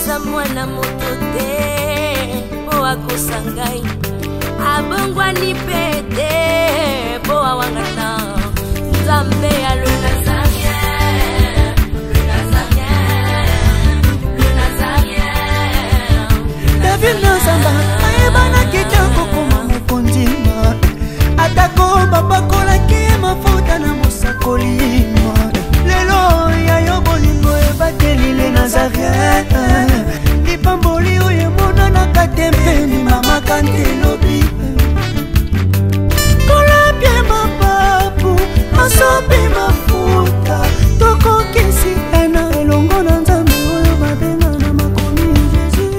naza mwana moto te po akosa ngai abongwani pe te po awangana nzambe ya le nazarien, le nazarien, le nazarien. David Nazamba ayebana kitoko koma mokondima atako babakolaki mafuta na mosakolima lelo yayo bolingo ebateli le Nazareth lipamboli oyo emonana katempeni mama kantelobi kolapie mapapu masopi mafuta tokokisi ena elongo na nzambe oyo babenga na makomi Jésus.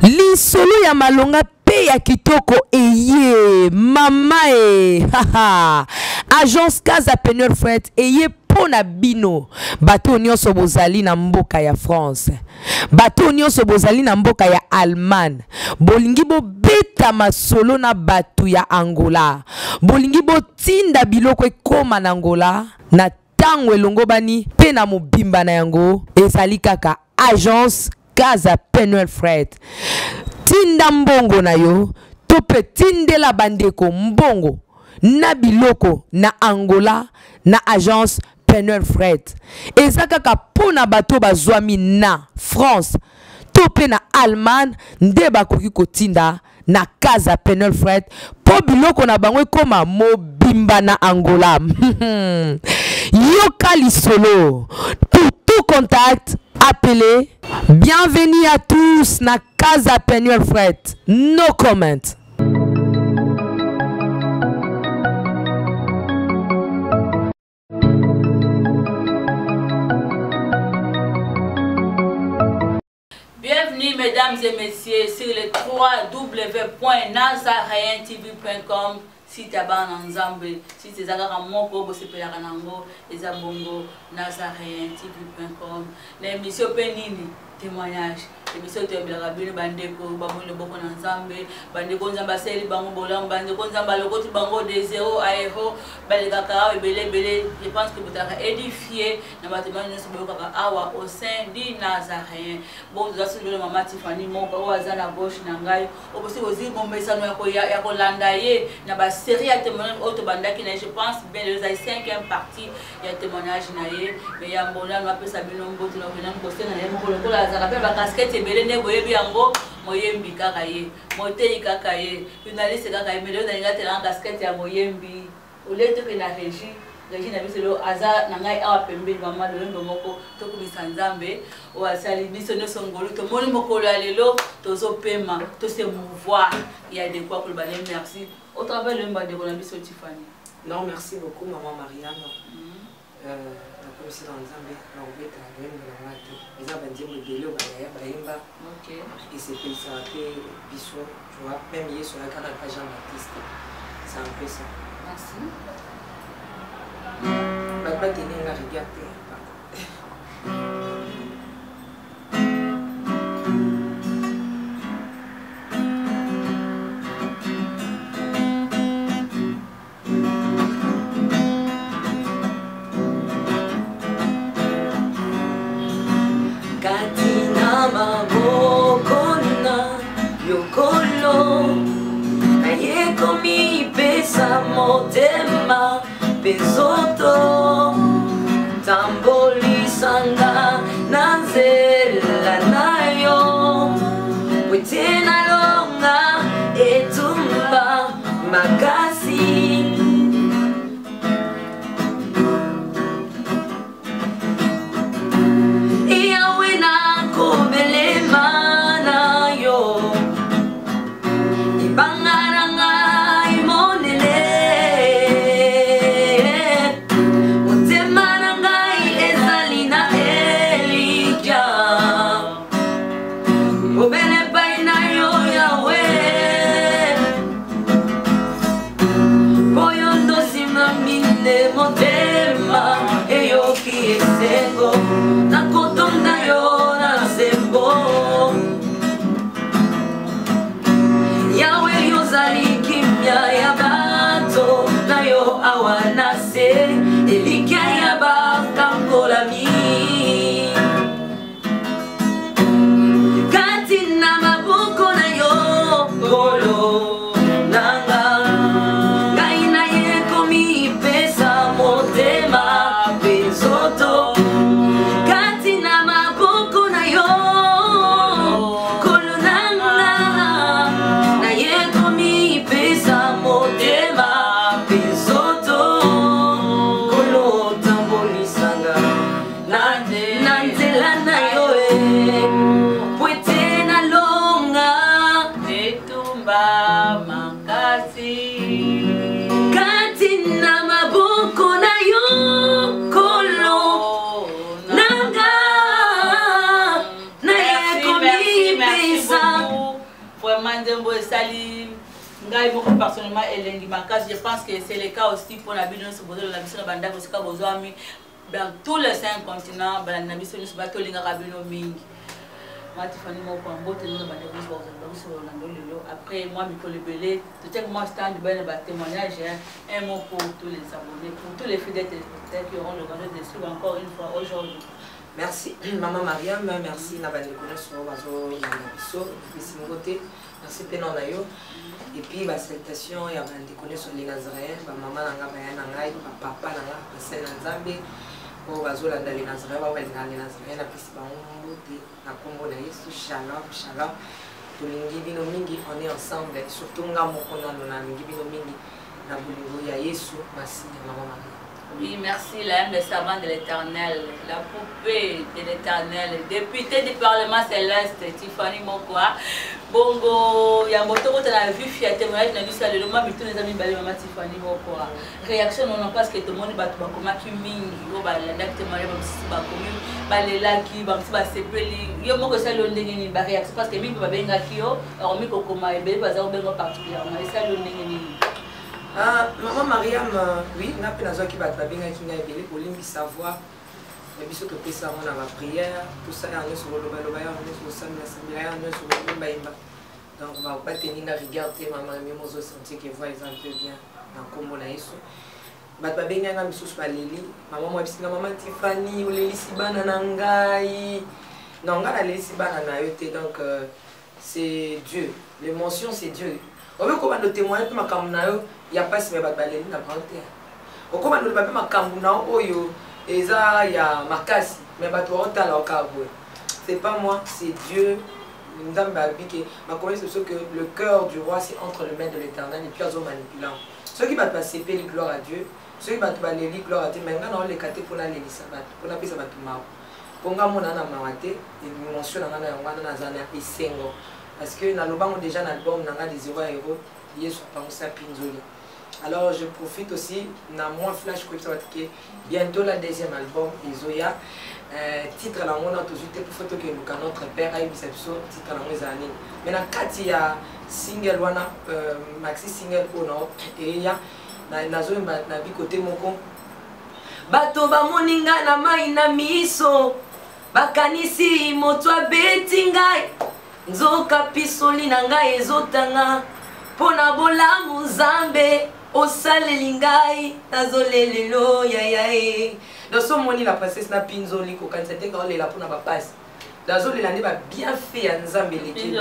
Lisolo ya malonga pe ya kitoko eye mama haha agence Casa Penel Fred eye pona bino bato nyonso bozali na mboka ya France, bato nyonso bozali na mboka ya Allemagne, bolingi bo beta masolo na bato ya Angola, bolingi bo tinda biloko ekoma na Angola na tango elongo bani pe na mobimba na yango ezali kaka agence Casa Penel Fred. Tinda mbongo na yo tope tindela bandeko mbongo na biloko na Angola na agence Penel Fred. Ezaka kaka pona bato bazwami na France tope na Allemagne nde bakoki kotinda na Casa Penel Fred po biloko na bango ekoma mobimba na Angola. Yoka lisolo. Pour tout contact, appelez. Bienvenue à tous na Casa Penel Fred. No comment. Bienvenue mesdames et messieurs sur le www.nazarientv.com. Si taban ensemble, si c'est zaka moko bo sepela kanango, eza bongo nazarientv.com. L'émission penini témoignage. L'émission te bila bino bandeko bamole boko na nzambe, bandeko nzamba seli bango bolam bandeko nzamba lokoti bango de 0 à 0, balega ka belé. Je pense que vous avez édifié na bâtiment nyonso boyoka awa au sein du Nazarien. Bon vous avez le maman Tiffany moko oza na gauche na ngai, obosi ozi bombesano ya kolanda ye na ba série ya témoignage auto bandaki na je pense bien les 5e partie ya témoignage na ye mais ya mbona no apesa bino mboto na kena mboste na ye moko lokola za pe ba casquette belé ne boyebi yango moyembi kaka ye motei kaka ye journaliste kaka ye meleo na ngate na casquette ya moyembi oleto ke na régie na biso aza na ngai awa pembeni mama lolendo moko tokumisa nzambe o asali biso nyonso ngolu to moni mokolo ya lelo tozopema to se mouvoir ya de quoi koloba merci au travers le mbande ko na biso Tiffany. Non, merci beaucoup maman Marianne. La commission nzambe na obeta wembe na watu eza bandiembo delo baya bayimba. OK. Et c'est ça fait biso, tu vois, même hier sur la canal Jean-Baptiste. C'est un peu ça. Merci. Pas tenir la regarder. Katina mabokona yokolo ayekomi pesa motema pesoto tambolisanga nanzela nayo witena longa etumba makasi kosenga makasi kati na maboko na yo kolo nanga na yekomipesa vraiment nzembo esali ngai moko personnellement elengi makasi. Je pense que c'est le cas aussi pour la biso bozo la biso na bandako sika bozwami dans tous les 5 continents balandi na biso nyonso batolingaka bino mingi. Matifani moko mbote nino bandako biso bazolanda Orlando lelo. Après moi mikolo ebele totiaki moi stand bene ba témoignage un mot pour tous les abonnés, pour tous les fidèles téléspectateurs qui auront le bonheur de suivre encore une fois aujourd'hui. Merci Maman Mariam, merci Nabane Koneso Bazo Biso, Bissingote, merci Penon Nayo. Et puis bah salutation ya bande Koneso les Nazaréens, ba maman nanga bayana ngai, ba papa nanga basai na Nzambe, o bazo landa les Nazaréens, ba balinga les Nazaréens na pisi ba mbote na kombo na Yesu shalom shalom. Tolingi bino mingi, on est ensemble, surtout nga moko na lingi bino mingi na bolingo ya Yesu, merci Maman Mariam. Oui, merci, la humble servante de l'Éternel, la poupée de l'Éternel, députée du Parlement céleste, Tiffany Mokwa. Bongo, il y a un moto qui a vu fier témoignage dans l'histoire de l'homme, mais tous les amis balé maman Tiffany Mokwa. Réaction non parce que tout le monde va tout comme qui ming, yo ba la date témoignage ba si ba commun, ba les laki, ba si ba sepeli. Yo moko ça le ndenge ni ba réaction parce que ming ba benga kio, or mi ko koma e be ba za benga particulièrement, et ça le ndenge ni. Maman Mariam, oui, on a pu nous qui va bien qui n'a pas pour lui savoir. Mais bisous que ça on a ma prière, tout ça on est sur le baloba, on est sur le samedi, on est sur le baïba. Donc on va pas tenir à regarder maman même aux sentir que voix ils un peu bien dans comme on a isso. Bat pas bien na bisous sur Lili, maman moi bisous maman Tiffany ou Lili Sibana nangai. Non, on a Lili Sibana na yote donc c'est Dieu. L'émotion c'est Dieu. On veut qu'on nous témoigne que ma camunao il y a pas si mais balé na prendre. On comment nous pas ma camunao oyo eza ya makasi mais ba toi ta la okabwe. C'est pas moi, c'est Dieu. Ndam ba bike ma connaissance c'est que le cœur du roi c'est entre les mains de l'Éternel et puis azo manipulant. Ceux qui va passer paix gloire à Dieu, ceux qui va te baler gloire à Dieu mais nga na les caté pour na les sabat, pour na pesa ba tumao. Ponga mona na mawate et mention na na ngwana na zana isengo. Parce que dans l'album déjà dans l'album on a des 0 euros Yesu apangusa pinzoli. Alors je profite aussi dans mon flash que bientôt la deuxième album Izoya titre la on a toujours pour photo que nous notre père a eu bicepso titre la mes années. Maintenant quand il y a single wana maxi single ono et ya na zo na bi côté moko bato bamoninga na mai na miso bakanisi moto abeti ngai nzoka pisoli na ngai ezotanga pona bolamu Nzambe osaleli ngai nazolelelo yayae doso moni la princesse na pinzoli ko kansete ka olela pona ba passe nazolela ne ba bien fait ya Nzambe leki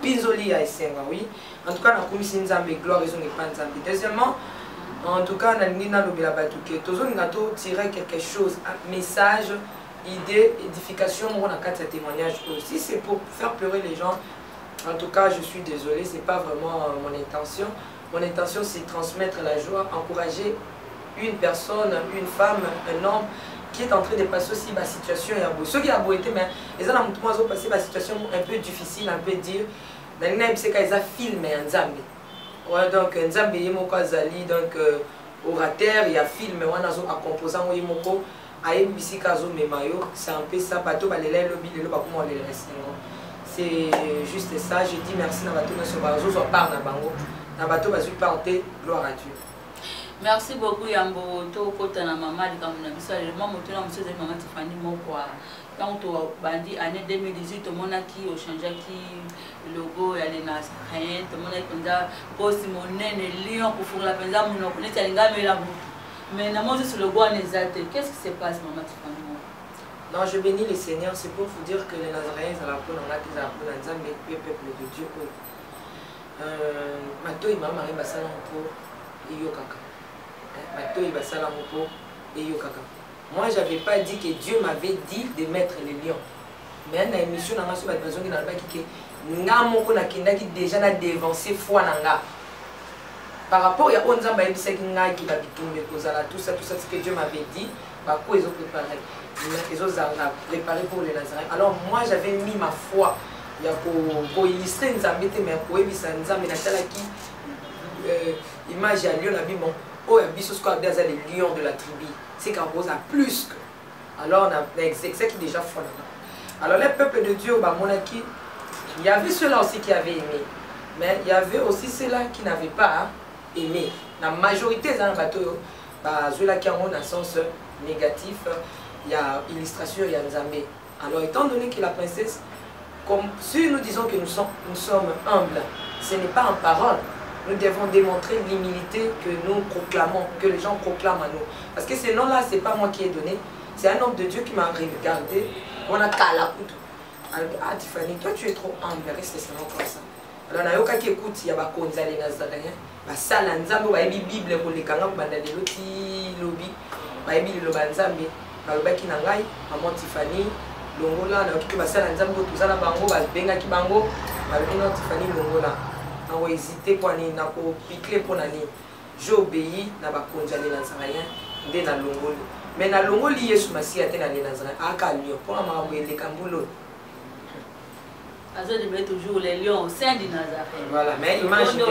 pinzoli ya esenga oui en tout cas na komisi Nzambe gloire ils ont pas Nzambe. Deuxièmement en tout cas na nina lobela batu ke tozo ngato tirer quelque chose un message idée, édification, on a 4 témoignages aussi, c'est pour faire pleurer les gens. En tout cas, je suis désolé, c'est pas vraiment mon intention. Mon intention, c'est transmettre la joie, encourager une personne, une femme, un homme qui est en train de passer aussi ma situation. Ceux qui ont été, mais ils ont passé ma situation un peu difficile, un peu dire. Dans les c'est qu'ils ont filmé un Nzambe. Ouais, donc Nzambe yemoko azali, donc orateur, il y a filmé, on a un composant yemoko. C'est un peu ça, c'est juste ça, je dis merci gloire à Dieu. Merci beaucoup Yambo, to kota na mama de kamuna biso le maman motuna monsieur de maman Tiffany Mokwa. Quand to bandi année 2018 on a qui au changé qui logo ya les Nazaréens, tout le monde est content post monene lion pour faire la penza mon connaît alinga mais la mais na sur le bois qu'est-ce qui se passe maman Tiffany? Non, je bénis le Seigneur, c'est pour vous dire que les Nazaréens à la peau on a des appels dans Nzambe le peuple de Dieu. Mato il m'a marié basala pour yokaka. Mato il basala pour yokaka. Moi j'avais pas dit que Dieu m'avait dit de mettre les lions. Mais dans l'émission on a sur besoin qui dans le qui nga moko na kindaki déjà na dévancé foi nanga. Par rapport à Onzamba et Bisekinga qui va bitumbe kozala tout ça ce que Dieu m'avait dit, bah quoi ils ont préparé. Ils ont préparé pour les Nazaréens. Alors moi j'avais mis ma foi. ya ko illustrer nzambe te mais ko ebisa nzambe na tala ki image ya lion na bimon o ya biso squad des les lions de la tribu c'est qu'en cause à plus que alors on a c'est qui déjà fort là. Alors les peuples de Dieu bah monaki il y avait ceux-là aussi qui avaient aimé mais il y avait aussi ceux-là qui n'avaient pas aimé. La majorité des bateaux bah ceux-là qui ont un sens négatif, il y a illustration, il y a Nzambe. Alors étant donné que la princesse, comme si nous disons que nous sommes humbles, ce n'est pas en parole. Nous devons démontrer l'humilité que nous proclamons, que les gens proclament à nous. Parce que ce nom-là, ce n'est pas moi qui ai donné, c'est un homme de Dieu qui m'a regardé. On a Kalakutu. Ah Tiffany, toi tu es trop humble, reste seulement comme ça. Alors na yoka qui écoute, il y a ba konza les nazarien, ba sala nzambe ba yebi Bible ko lekanga ko banda lelo ti lobi, ba yebi lo banzambe, ba lobaki na ngai, maman Tiffany, longola na yoki ba sala nzambe ko tuzala bango ba benga ki bango, ba benga Tiffany longola. Na ko hésiter pour ni na ko piquer pour nani. J'obéis na ba konza les nazarien, nde na longoli. Mais na longoli Yesu Masia te na les nazarien, aka lio pour ma boye lekambulo. Azor de toujours les lions au sein du Nazareth. Voilà, mais imaginez.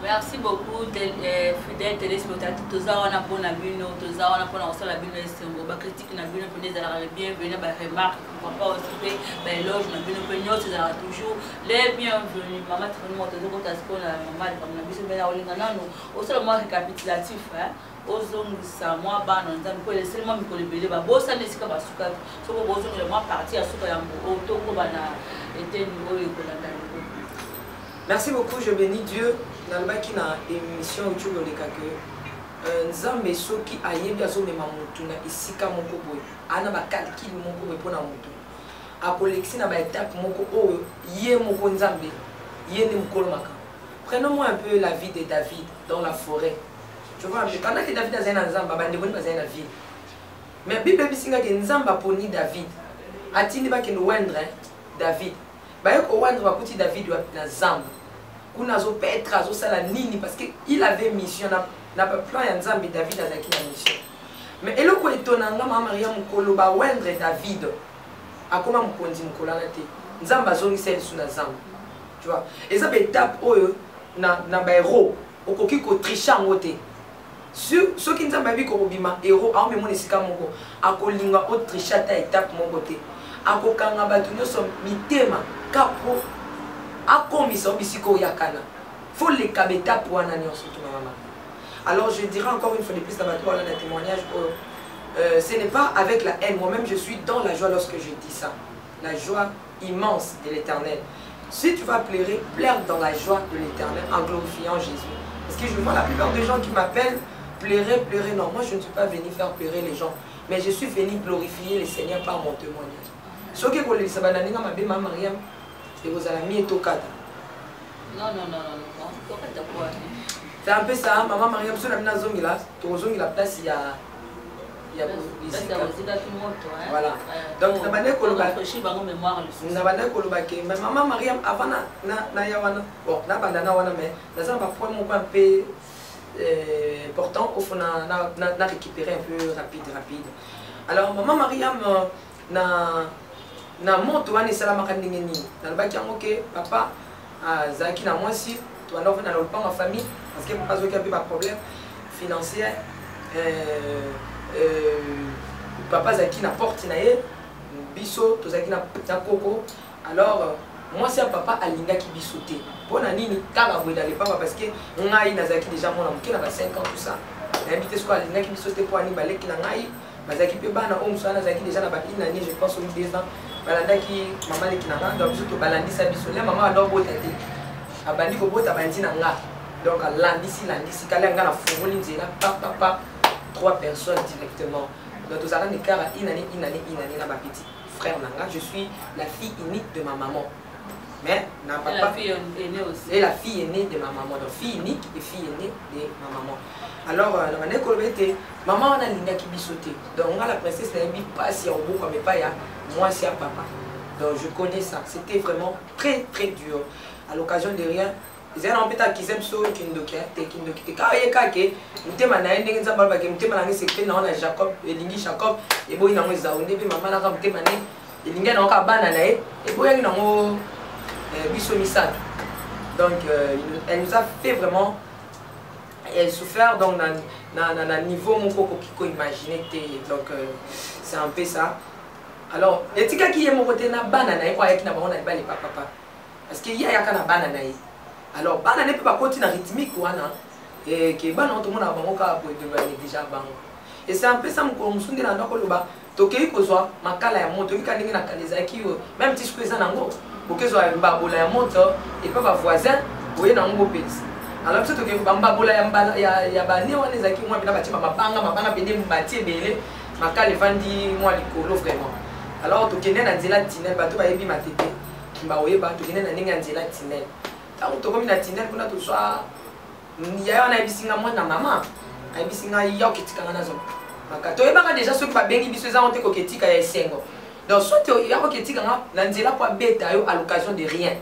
Merci beaucoup, fidèles téléspectateurs. Tous ça, on a pour la bune, tous ça, on a pour la bune, on va critiquer la bune, on est bienvenue, remarque, on va pas occuper, l'éloge, la bune, on est toujours les bienvenus. Maman, tu vas nous montrer ce qu'on a, maman, comme la bune, on est seulement récapitulatif. ozongisa mwa bana nzambe ko seulement mikolo ebele babosa nesika basuka soko bozongela mwa parti ya suka ya otoko bana eteni oyo ekolanda. Merci beaucoup, je bénis Dieu. Nalobaki na émission autour de que nzambe soki ayebi azomema mutu na esika moko boye ana bakalkile moko boye mpona mutu akolekisi na baétape moko oyo ye moko nzambe ye nde mokolo makambo. Prenons-moi un peu la vie de David dans la forêt. Tu vois, pendant que David a zéna nzamba, bandeboni ba zéna ville. Mais Bible bisinga ke nzamba poni David. Atindi ba ke no wendre David. Ba yo ko wendre ba kuti David wa na zamba. Kuna zo petra zo sala nini parce que il avait mission na plan ya nzambe David azaki na mission. Mais eloko etonanga mama Maria mukolo ba wendre David. Akoma mukonzi mukolo na te. Nzamba zongi sel suna zamba. Tu vois, et ça be étape oyo na ba héros okoki ko tricher ngote. Ceux qui n'ont pas vu qu'on bima héros a même esika moko akolinga autriche ta étape moko te akokanga batu nyonso mitema kapo akomisa bisiko yakana faut les kabeta pour wana nyonso to mama. Alors je dirais encore une fois de plus dans le témoignage ce n'est pas avec la haine, moi-même je suis dans la joie lorsque je dis ça, la joie immense de l'Éternel. Si tu vas pleurer, pleure dans la joie de l'Éternel en glorifiant Jésus. Parce que je vois la plupart des gens qui m'appellent pleurer, pleurer. Non, moi je ne suis pas venu faire pleurer les gens, mais je suis venu glorifier le Seigneur par mon témoignage. Ce que vous voulez savoir, c'est que ma Mariam et vos amis sont au non. C'est un peu ça, maman Mariam, sur la place, il y a voilà. Donc, maman Mariam, avant bon, mais un peu important, au fond, on a récupéré un peu rapide. Alors, maman Mariam, na monte wana esala makandenge nini nalobaki yango ke papa azalaki na mwasi toanda ovanda na lopango ya famille parce que papa azoki ape baproblème financier papa azalaki na porte na ye biso tozalaki na koko. Alors mwasi ya papa alingaki biso te mpona nini kaka boye na lepanga parce que ngai nazalaki déjà mwana moke na ba 5 ans tout ça nayebi te soko alingaki biso te mpo ani baleki na ngai bazalaki mpe bana oyo mosu wana azalaki déjà na ba inani je pense omi 2 ans balandaki mama leki na nga donc biso tobalandisa biso le mama ado bota te abandi kobota bandi na nga donc alandisi kala nga na fungoli nzela pa 3 personnes directement donc tozalaka na ekara inani na bapeti frère na nga. Je suis la fille unique de ma maman. Mais n'a pas la fille aînée aussi. Et la fille aînée de ma maman. Donc fille unique et fille aînée de ma maman. Alors, maman on a l'ina qui bisoté. Donc on a la princesse n'a pas si au bout comme pas ya moi c'est à papa. Donc je connais ça. C'était vraiment très dur. À l'occasion de rien. Ils ont peut-être qu'ils aiment ça kindokia te kaye kake mutema na ende nzamba ba ke mutema na ngi secret na ona Jacob elingi Jacob et boy na ngwe zaunde pe mama na ka mutema ne elingi na oka bana na ye eboyangi nango biso misato. Donc elle nous a fait vraiment souffert donc na niveau moko kokiko imaginer te. Donc c'est un peu ça. Alors etikaki ye moko te na bana na ye kwa yaki na bango na libali papa parce que ya yaka na bana na ye. Alors bana ne peut pas continuer rythmique wana et que bana tout le monde a bango ka po de déjà bango. Et c'est un peu ça mon musunde na ndako loba tokei kozwa makala ya moto nika ndenge na kalezaki même ti skweza nango bokezwa mbabola ya moto et pas voisin oye nango pesi. Alors biso tokei mbabola ya bane wana ezaki mwa bina batie mabanga pende mbatie bele makala evandi mwa likolo vraiment. Alors tokende na nzela tinel bato bayebi matete mba oyeba tokende na ndenge ya nzela tinel tango tokomi na tinel kuna toswa ya wana ebisinga mwana mama ayebisinga ya oketikanga nazo maka toyebaka déjà soki babengi biso eza honte koketika ya esengo. Donc soit ya koketikanga na nzela po abeta yo à l'occasion de rien.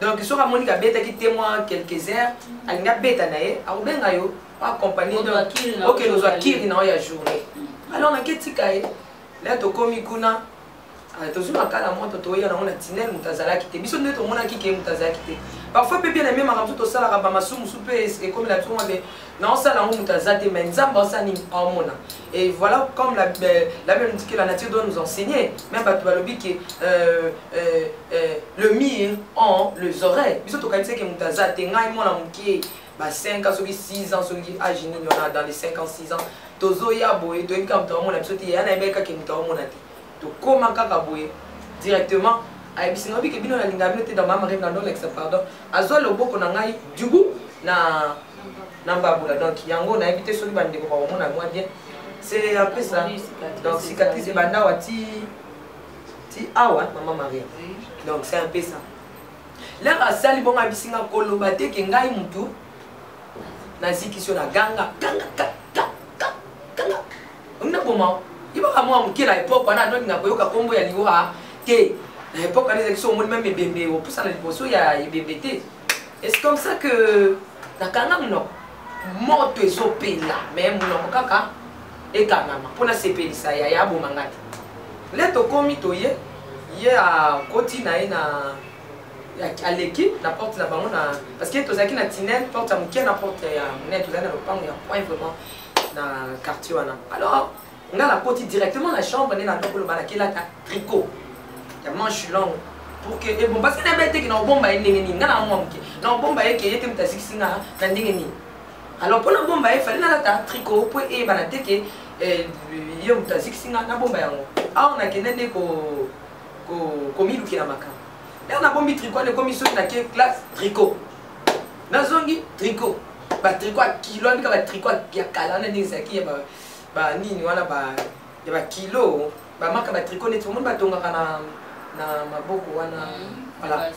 Donc soki amoni kabetaki témoin quelques heures alingi abeta na ye akobenga yo accompagner ok nozwa kiri na yo ya journée. Alors naketika ye là tokomi kuna tozuma kala moto toya na mona tinel mutazalaki te biso nde tomona kike mutazalaki te. Parfois peut bien aimer makambo to sala ka ba masumu soupe et comme la tourne de non ça la mutazate mais nzamba ça ni amona. Et voilà comme la Bible dit que la nature doit nous enseigner même pas tu balobi que le mire en les oreilles biso to kanise ke mutazate ngai mona mukie ba 5 ans 6 ans soki âge ni on a dans les 5 ans 6 ans tozo ya boye to ika mutawa mona biso te yana ebeka ke mutawa mona te. Comment kaka boye directement ayebisinga bi ke bino na linga bino te dans mama rêve na ndole exa pardon azwa loboko na ngai dubu na mbabula. Donc yango na éviter soli bande ko ba mona moi bien c'est après ça. Donc cicatrice banda wati ti awa mama Maria. Donc c'est un peu ça là asali bon abisinga koloba te ke ngai mutu na zikisio na ganga on a comment il va moi qui la époque on a donné na koyoka kombo ya liwa ke na époque on les sont même bébé au plus à la liposo ya bébé. Et c'est comme ça que na kanga no moto ezopela même no kaka et kanama pour na sepelisa ya bo mangati là to komi to ye a koti na ina à l'équipe na porte na bango na parce que tozaki na tinel porte à mukia na porte ya net tozana le pango ya point vraiment na quartier wana. Alors on a la côté directement la chambre on est dans le bana qui là tricot ya manche longue pour que et bon parce que na bête qui na bomba ndenge ni ngana mo mke na bomba yake yete mutasiksinga na ndenge ni. Alors pour la bomba il fallait na ta tricot pour e bana teke yo mutasiksinga na bomba yango a on a kenende ko miluki na makamba là on a bombi tricot le commission na ke classe tricot na zongi tricot ba tricot kilo ndika ba tricot ya kala na ndenge zaki ba nini wana ba ya ba kilo ba maka ba tricot net monde batonga kana na maboko wana voilà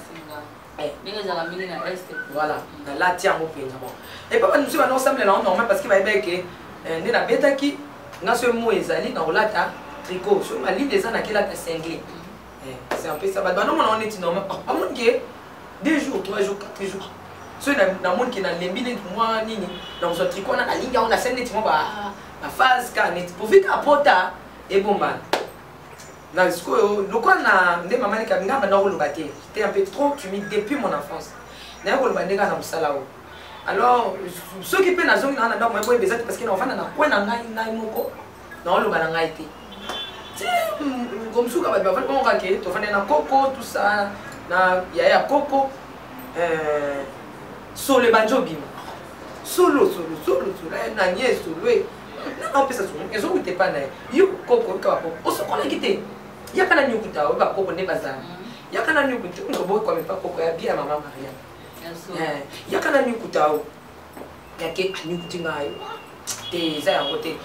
ndenge za mingi na est voilà na la tiango penza bon et papa nous sommes ensemble là normal parce que ba ebeke ndi na betaki nga so mo ezali na olata tricot so ma ligne des ana kila ta cinglé c'est un peu ça ba non on est normal pas monde que 2 jours 3 jours 4 jours so na monde qui na lembi net moi nini donc so tricot na ligne on a scène net mo ba la phase canet pour vite apota et bomba na siko lokwa na nde mama ni kabinga bana ko lobate j'étais un peu trop timide depuis mon enfance na ko lobande kana musala o. Alors ceux qui peuvent nazo na ndako mo bezati parce que na ofana na kwena ngai moko na lobana ngai te ti comme suka ba ba ko ngake to fana na koko tout ça na ya koko solo banjo bima solo na nie solo non pesa so ezo kuite pana yo koko ka ko o so kona kite ya kana nyukuta ba koko ne bazana ya kana nyukuta ngobo kwa mipa koko ya bia mama Maria ya kana nyukuta o ya ke nyukuti ngayo te za ya kote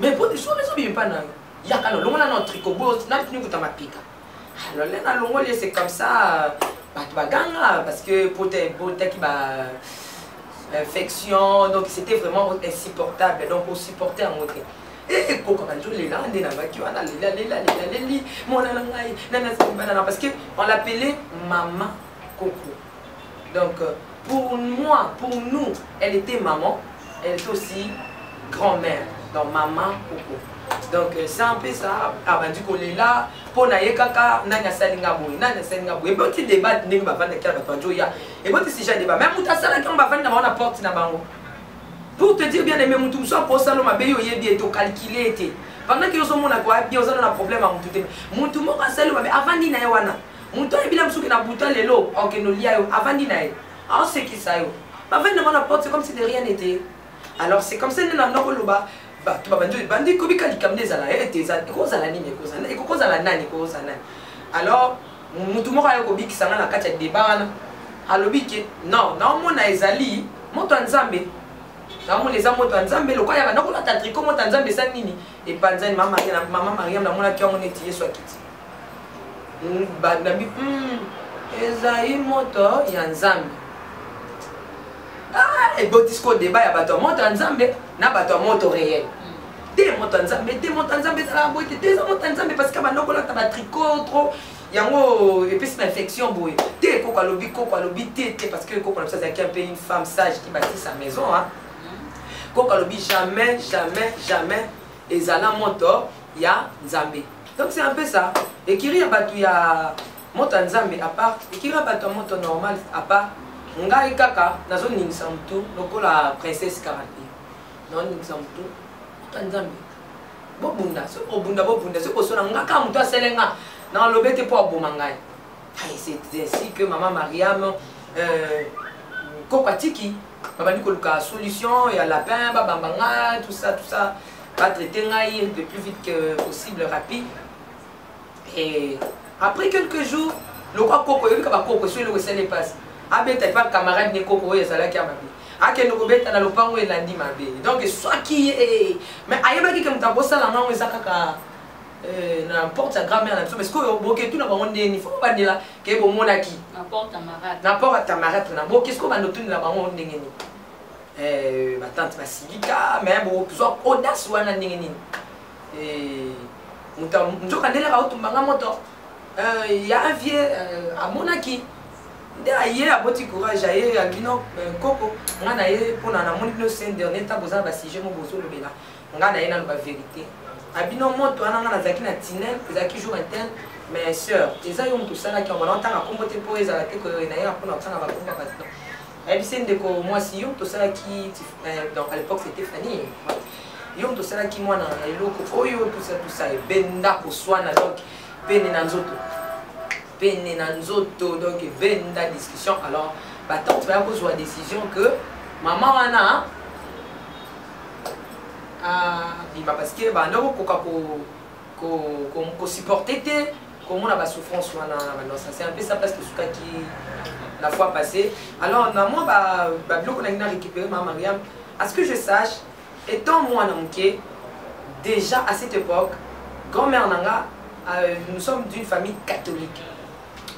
mais pour des choses so bi pana ya kana longola na tricot boss na nyukuta mapika. Alors là na longole c'est comme ça ba baganga parce que pour te qui ba infection donc c'était vraiment insupportable donc on supportait en monter et koko banjo les là ndena baki wana leli mona ngai nana banana parce que on l'appelait maman Coco. Donc pour moi pour nous elle était maman elle était aussi grand-mère donc maman Coco. Donc c'est un peu ça abandu qu'on est là pona ye kaka nani asalinga boye nani asalinga boye eboti débat ndenge bavandaki ya bato ajoya eboti sija débat même mutu asalaki yango bavandi na bango na porte na bango pour te dire bien aimé mutu mosu akosala mabe yo oyebi ete okalkule ete pendant ke ozomona koya bien ozana na problème ya mutu te mutu moko asali mabe avandi na ye wana mutu ayebila mosuki na buta lelo okende olia yo avandi na ye aosekisa yo bavandi na bango na porte c'est comme si de rien n'était alors c'est comme ça nde na ndoko loba bato babandi bandi kobika likambo nde ezala ete ekozala nini ekokozala nani ekozala nani alors mutu moko aye kobikisanga na kati ya débat wana alobi ke non naomona ezali moto ya nzambe naomona eza moto ya nzambe lokola yaba nakolata triko moto ya nzambe eza nini epanzani mama mariam namonaki yango neti yesu akiti bandabi ezali moto ya nzambe ebotisko débat ya bato ya moto ya nzambe na bato ya moto réel te moto ya nzambe ezalaka boye te eza moto ya nzambe parce que banda kolata batriko trop yango epesi na infection boye te koko alobi te parce que koko na biso azalaki un peu une femme sage qui bâtit sa maison koko alobi jamais ezala moto ya nzambe donc c'est un peu ça ekiri ya bato ya moto ya nzambe à part ekiri ya bato ya moto normal à part ngai kaka nazoningisa mutu lokola princesse Karate nazoningisa mutu moto ya nzambe bobunda so kosona nga kaka mutu aselenga nalobi ete mpo aboma ngai c'est ainsi que maman Mariam koko atiki babandi koluka solution ya lapin babamba ngai tout ça batraiter ngai le plus vite que possible rapide et après quelques jours lokwa koko yobika bakoko so eloko esali epasi abeta epa camarade ne koko oyo ezalaki ya mabe akende kobeta na lopango elandi mabe donc soki mais ayebaki ke moto akosala ngango eza kaka na porte ya grand-mère na biso parce que oyo boke tuna bango ndeni fo bandela ke bomonaki na porte ya tamarate na boke eske obanda otunela bango ndenge nini batante basilika mais bozwa audace wana ndenge nini nzoka ndeleka otumbanga moto ya un vieux amonaki nde aye aboti courage aye albino koko nga na ye mpona namoni bino c'est un dernier temps bozala basujet mo bozolobela nga na ye naloba vérité abino moto wana nga nazalaki na tinel ezalaki jour interne mais sœur eza yo moto osalaki yango naotanga kombo te mpo ezala te nayeba mpona kotanga bakombo bato ayebisi ndeko mwasi yo moto osalaki donc à l'époque c'était Fanny yo moto osalaki mwana eloko oyo tusa ebenda koswana donc pene na nzoto donc benda discussion alors batante baya kozwa décision que maman wana bima parce que banda kokoka kosupporte te komona basouffrance wana ça c'est un peu ça parce que sukaki la fois passée alors na moi babiloko nangi na récupérer maman Mariam à ce que je sache étant moi na moke déjà à cette époque grand-mère nanga nous sommes d'une famille catholique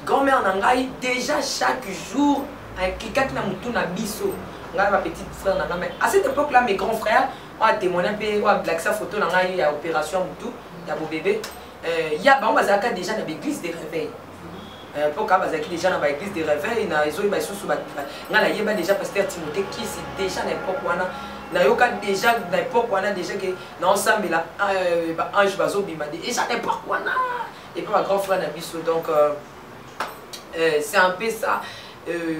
grand-mère nangai déjà chaque jour akikaki na mutu na biso ngai ma petite frère nanga mais à cette époque là mes grands frères ont témoigné un peu ont black sa photo nangai ya opération mutu ya bo bébé ya ba bazaka déjà na l'église des réveils pour ka bazaki déjà na l'église des réveils na ezo ba susu ba ngala yeba déjà pasteur Timothée qui c'est déjà na époque wana na yoka déjà na époque wana déjà que na ensemble là ba ange bazo bima déjà na époque wana et pas ma grand frère na biso donc c'est un peu ça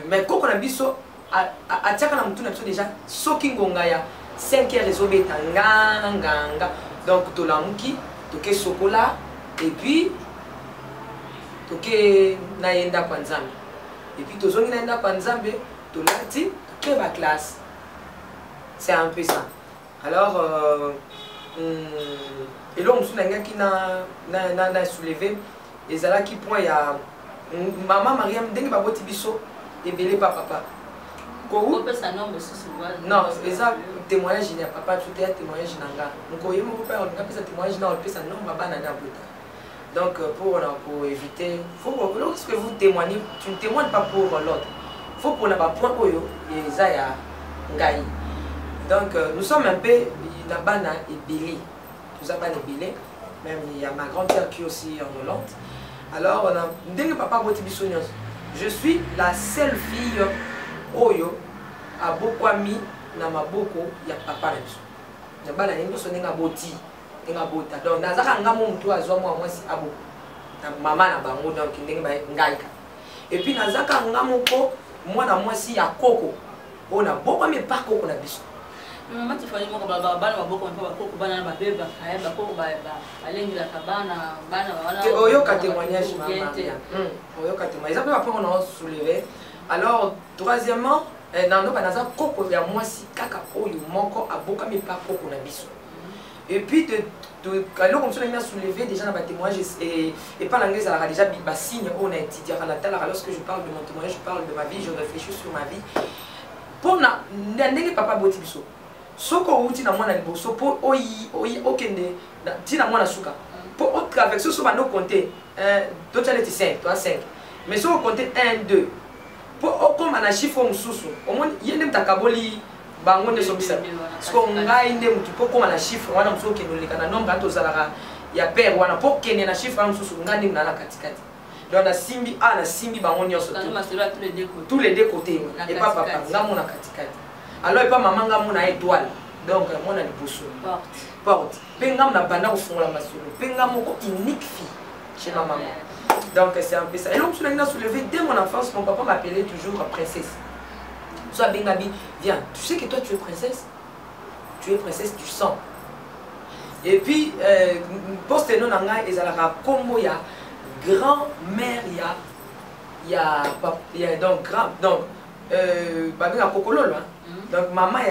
mais koko na biso atiaka na mutu na biso déjà soki ngonga ya 5 heures ezobeta nganga donc tolamuki toke sokola et puis toke naenda kwa nzambe et puis tozongi naenda kwa nzambe tolati toke ba classe c'est un peu ça alors et là on se nangaki na soulever ezalaki point ya maman Mariam ndenge baboti biso ebele pa papa ko non eza témoignage ya papa tout est témoignage nanga ngo yemo ko pa on kapesa témoignage na on pesa non baba na na buta donc pour éviter faut lorsque vous témoignez tu ne témoignes pas pour l'autre faut pour na ba point oyo eza ya ngai donc nous sommes un peu na bana ebele tout ça bana ebele même il y a ma grand-mère qui est aussi en Hollande. Alors, on a ndenge papa boti biso nyonso. Je suis la seule fille oyo a beaucoup ami na maboko ya papa na biso. Na bana nyonso ndenge boti, ndenge bota. Donc nazaka ngamo mutu azwa mwa mwasi abo. maman na bango donc ndenge ngai et puis nazaka ngamoko mwana mwasi ya koko ona boko me pa koko na biso maman tu fallait moko bana bako mpa bako bana ba beba kaya bako ba alengi la kabana bana bana oyoka témoignage maman oyoka témoignage ça peut pas on a soulevé alors troisièmement nando banaza koko ya mwasi kaka oyo moko aboka me pa koko na biso et puis alors comme ça on a soulevé déjà dans ma témoignage et pas l'anglais ça a déjà ba signe on a étudié à la telle lorsque je parle de mon témoignage je parle de ma vie je réfléchis sur ma vie pour na ndenge papa boti biso soko uti na mwana liboso po oyi okende tina mwana suka po au traverser so bano compter 2 5 toi 5 mais so compter 1 2 po okoma na chiffre mususu omoni yende mtakaboli bango nde sobisa sko ngai nde mutu po koma na chiffre wana mususu okende leka na nombre ato zalaka ya père wana po kende na chiffre mususu ngandi na la katikati donc na simbi na simbi bango nyonso tous les deux côtés et pas papa ngamo na katikati alors et pas maman ngamo na étoile donc mon na liboso porte pe ngamo na banda kofungola masolo pe ngamo ko unique fille chez ma maman donc c'est un peu ça et donc je l'ai soulevé dès mon enfance mon papa m'appelait toujours princesse soit Bengabi viens tu sais que toi tu es princesse du sang et puis poste non nanga ezalaka kombo ya grand-mère ya donc grand donc babenga kokololo donc maman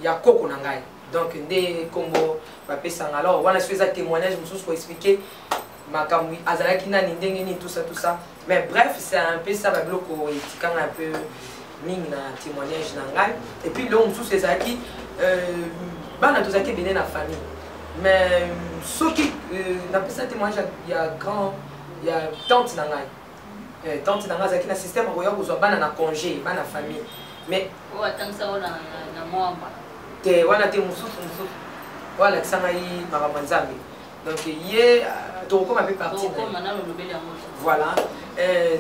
ya koko na ngai donc nde kombo bapesanga alors wana soeza témoignage mosusu pour expliquer makambo azalaki nani ndenge nini tout ça mais bref c'est un peu ça babiloko etikanga un peu mingi na témoignage na ngai et puis lo mosusu ezalaki bana tozalaki ebele na famille mais soki napesa témoignage ya grand ya tante na ngai tante na ngai azalaki na système akoya kozwa bana na congé bana famille mais na mwamba te wana te mosusu walakisa ngai makambo nzambe donc ye tokokoma mpe partie voilà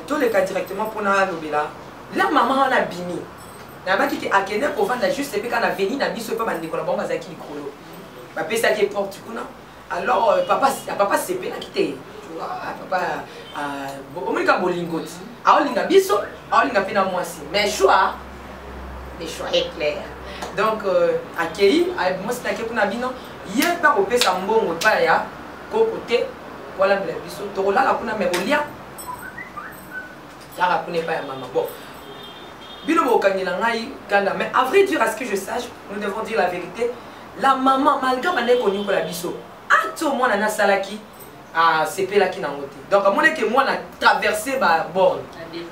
toleka directement mpona lobela la maman wana bimi nayebaki ke akende kovanda juste epe kana veni na biso epe bandeko na bango bazalaki likolo bapesaki porte kuna alors papa sepelaki te papa omonika bolingo ti aolinga biso aolinga mpe na mwasi mais choix est clair donc akei mwasi nake kuna bino ye mpe akopesa mbongo epai ya koko te kolambela biso tokolala kuna me kolia kaka kuna epai ya mama bon bino bokangela ngai kanda mais à vrai dire à ce que je sache nous devons dire la vérité la maman malgré bandeki konikola biso ato mwana nasalaki asepelaki nango te donc amoneke mwana traversé baborne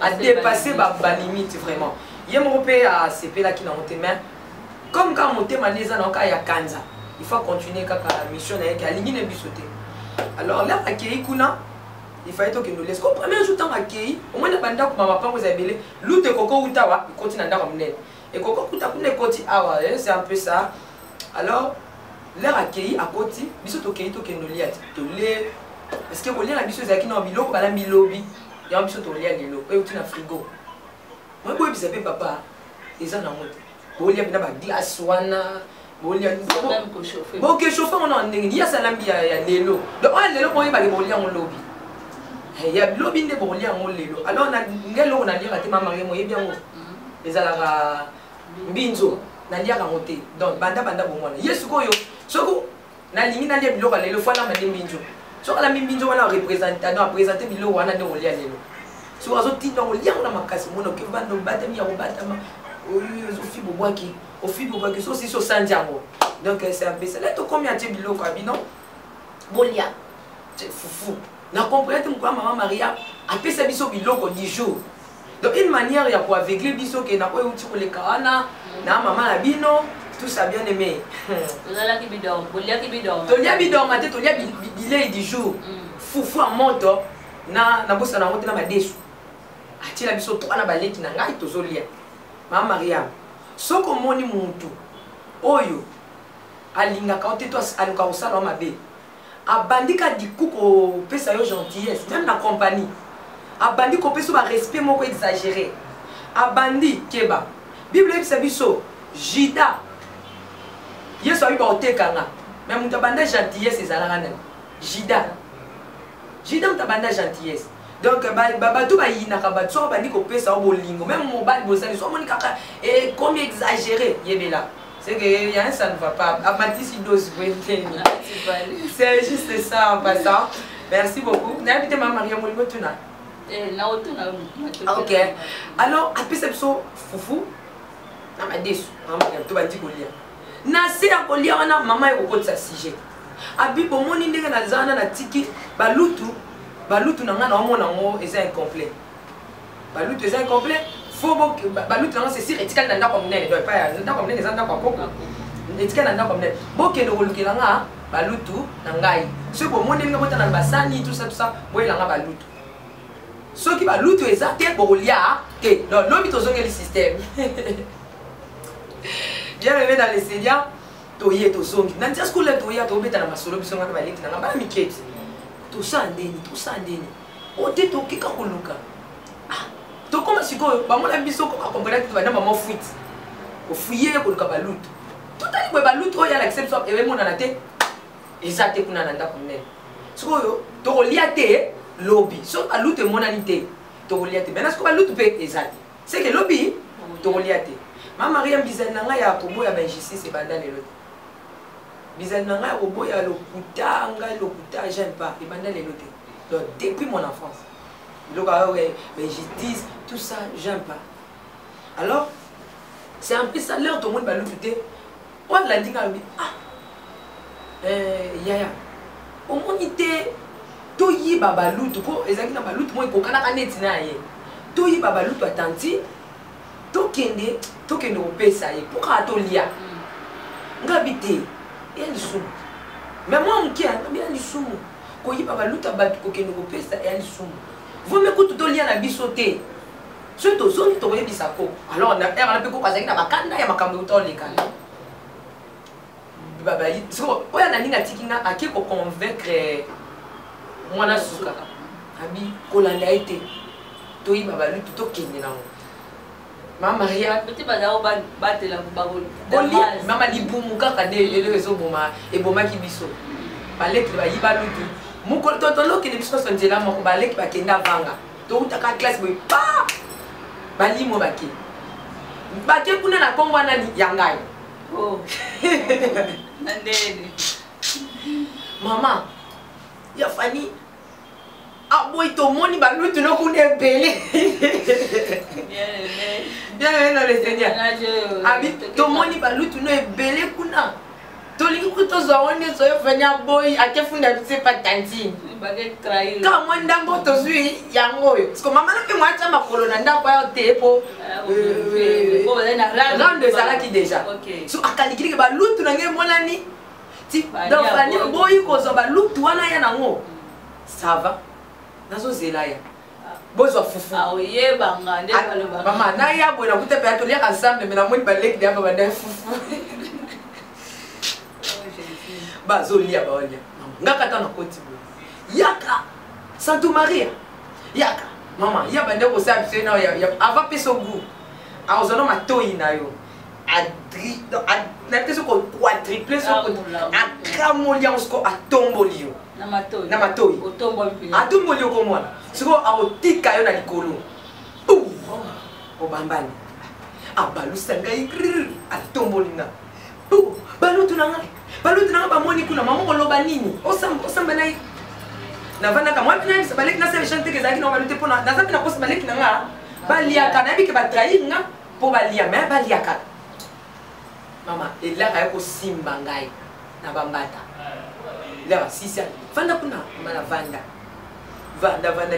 adépassé balimite vraiment ye moko mpe asepelaki nango te mais comme kaka motema nde eza na oka ya kanza il faut continuer kaka mission na ye ke alingi na biso te alors là akei kuna il fallait tokende lese ko premier jour ntango akei omwana bandako bamapango eza ebele lute ekoko uta awa ekoti na ndako monene ekoko kuta kuna ekoti awa c'est un peu ça alors l'air akei akoti biso tokei tokende lia te tole parce que kolia na biso ezalaki na biloko balambi lobi yango biso tolia lelo oyo euti na frigo moi boyebisa mpe papa eza nango te bolia mpena baglace wana boke chauffe wana ndenge ya salambi ya lelo donc oyo lelo boyebake bolia yango lobi ya lobi nde bolia yango lelo alors ngeloko naliaka te mama yango oyebi yango ezalaka mbinzo naliaka yango te donc banda bomwana ye sikoyo soko nalingi nalia biloko ya lelo fo alamba nde mbinzo soki alambi mbinzo wana apresente biloko wana nde kolia lelo soki azotinda kolia yango na makasi mona oke banda obatami ya kobatama ofi bobwaki so si so sandiango donc c'est un peu ça là to combien de biloko abino bolia c'est foufou na comprendre mon maman Maria apesa biso biloko 10 jours donc une manière ya ko aveugler biso ke na ko uti ko le kana na maman la bino tout ça bien aimé tolia ki bidon tolia bidon maté tolia bilei 10 jours foufou en moto na bosa na moto na madesu atila biso to na baleki na ngai tozolia maman Maria soko moni muntu oyo alingaka ote to alinga kosala mabe abandika dikuko pesa yo gentillesse même na compagnie abandi ko pesa ba respect moko exagéré abandi keba bible ebisa biso jida yesu abi ba otekanga mais muntu abanda gentillesse ezalaka nani j'ai dans ta bande gentillesse. Donc bato ba yinaka bato so bandi ko pesa o bolingo même mobile bosani so moni kaka et comme exagéré yebela. C'est que ça ne va pas. Amatisi dose c'est juste ça en passant. Merci beaucoup. N'invitez ma Maria Molimo tuna. Ok. Alors après cette so foufou na ma desu maman to bandi ko lia. Na se ya ko lia wana mama e ko sa sujet. Abi bomoni ndenge na zana na tiki balutu na nga na omona ngo eza incomplet. Balutu eza incomplet. Faut que balutu na c'est sur etikali na ndako munene donc pas ndako munene eza ndako akoko. Etikali na ndako munene. Bokende kolukela nga balutu na ngai. Ce bomoni ndenge bota na basani tout ça boyela nga balutu. Soki balutu eza te bolia te. Non, lobi tozongeli le système. Bien aimé dans les Seigneurs. Toye to zongi nanti askule toya to beta na masolo biso ngana baleki na ngaba miketi to sandeni ote to kika koluka ah to koma siko ba mona biso ko ka comprendre que bana maman fuite o fuyer koluka balutu to tali bwe balutu oya la exception ewe mona na te ezate kuna na ndako mene siko yo to kolia te lobby so balutu mona ni te to kolia te bena siko balutu pe ezate c'est que lobby to kolia te Mama Maria bizana nga ya kobo ya injustice c'est banda lelo bizana nga kobo ya lokuta j'aime pas et banda lelo te donc depuis mon enfance donc injustice tout ça j'aime pas alors c'est un peu ça l'heure tout le monde va l'oublier on l'a dit yaya au monde était toyi babalutu ko ezaki na balutu mo ikokana kaneti na ye toyi babalutu atanti tokende opesa ye pourquoi tolia ngabite ya lisumu mais moi mkia ngabia lisumu ko yiba baluta batu kokende opesa ya lisumu vous me kutu tolia na biso te so to zongi to yebisa ko alors na era na pe ko kazaki na bakanda ya makambo utoleka baba yi so oya na ninga tikinga ake ko convaincre mwana suka abi kolanda ite to yiba balutu tokende na Mama Maria petit bazao batela kubagoli mama libumu kaka de elezo boma e boma kibiso baleki ba yiba lutu muko to loki ne biso sonjela moko baleki bakenda vanga to utaka classe boy pa balimo baki kuna na kongo nani yangai oh nandeni mama ya fani aboy to moni balutu no kune bele bien dans le Seigneur abi to moni balutu no ebele kuna to lingi kuto zaone so yofanya boy akefunda bitse patanti bagay trahir ka mwanda mboto zui yango yo parce que mama na pe mwacha makolo na ndako ya tepo ko bazana rande sala ki déjà so akalikiri balutu na nge monani ti donc fanya boy ko zo balutu wana ya nango ça va nazo zelaya bozo fufu ye banga nde baloba mama na ya bona kutepe atolia ensemble mais na moni balek de ba nda fufu bazo lia ba olia ngaka ta na koti bo yaka Santo Maria yaka mama ya bande ko sa biso na ya avant peso gu a ozono matoi na yo adri na peso ko quadruple so ko akamolia usko atombolio na matoi otomboli pili atombolio ko mwana siko aotika yo na likolo obambani abalusa ngai atomboli na balutu nanga bamoni kuna mama koloba nini osamba na navanda ka mwa bina baleki na sebe chante ke zaki na balute pona nazapi na kosa baleki nanga baliaka na bike batrahir nga po balia mais baliaka mama elaka yako simba ngai na bambata leva sisi vanda kuna mana vanda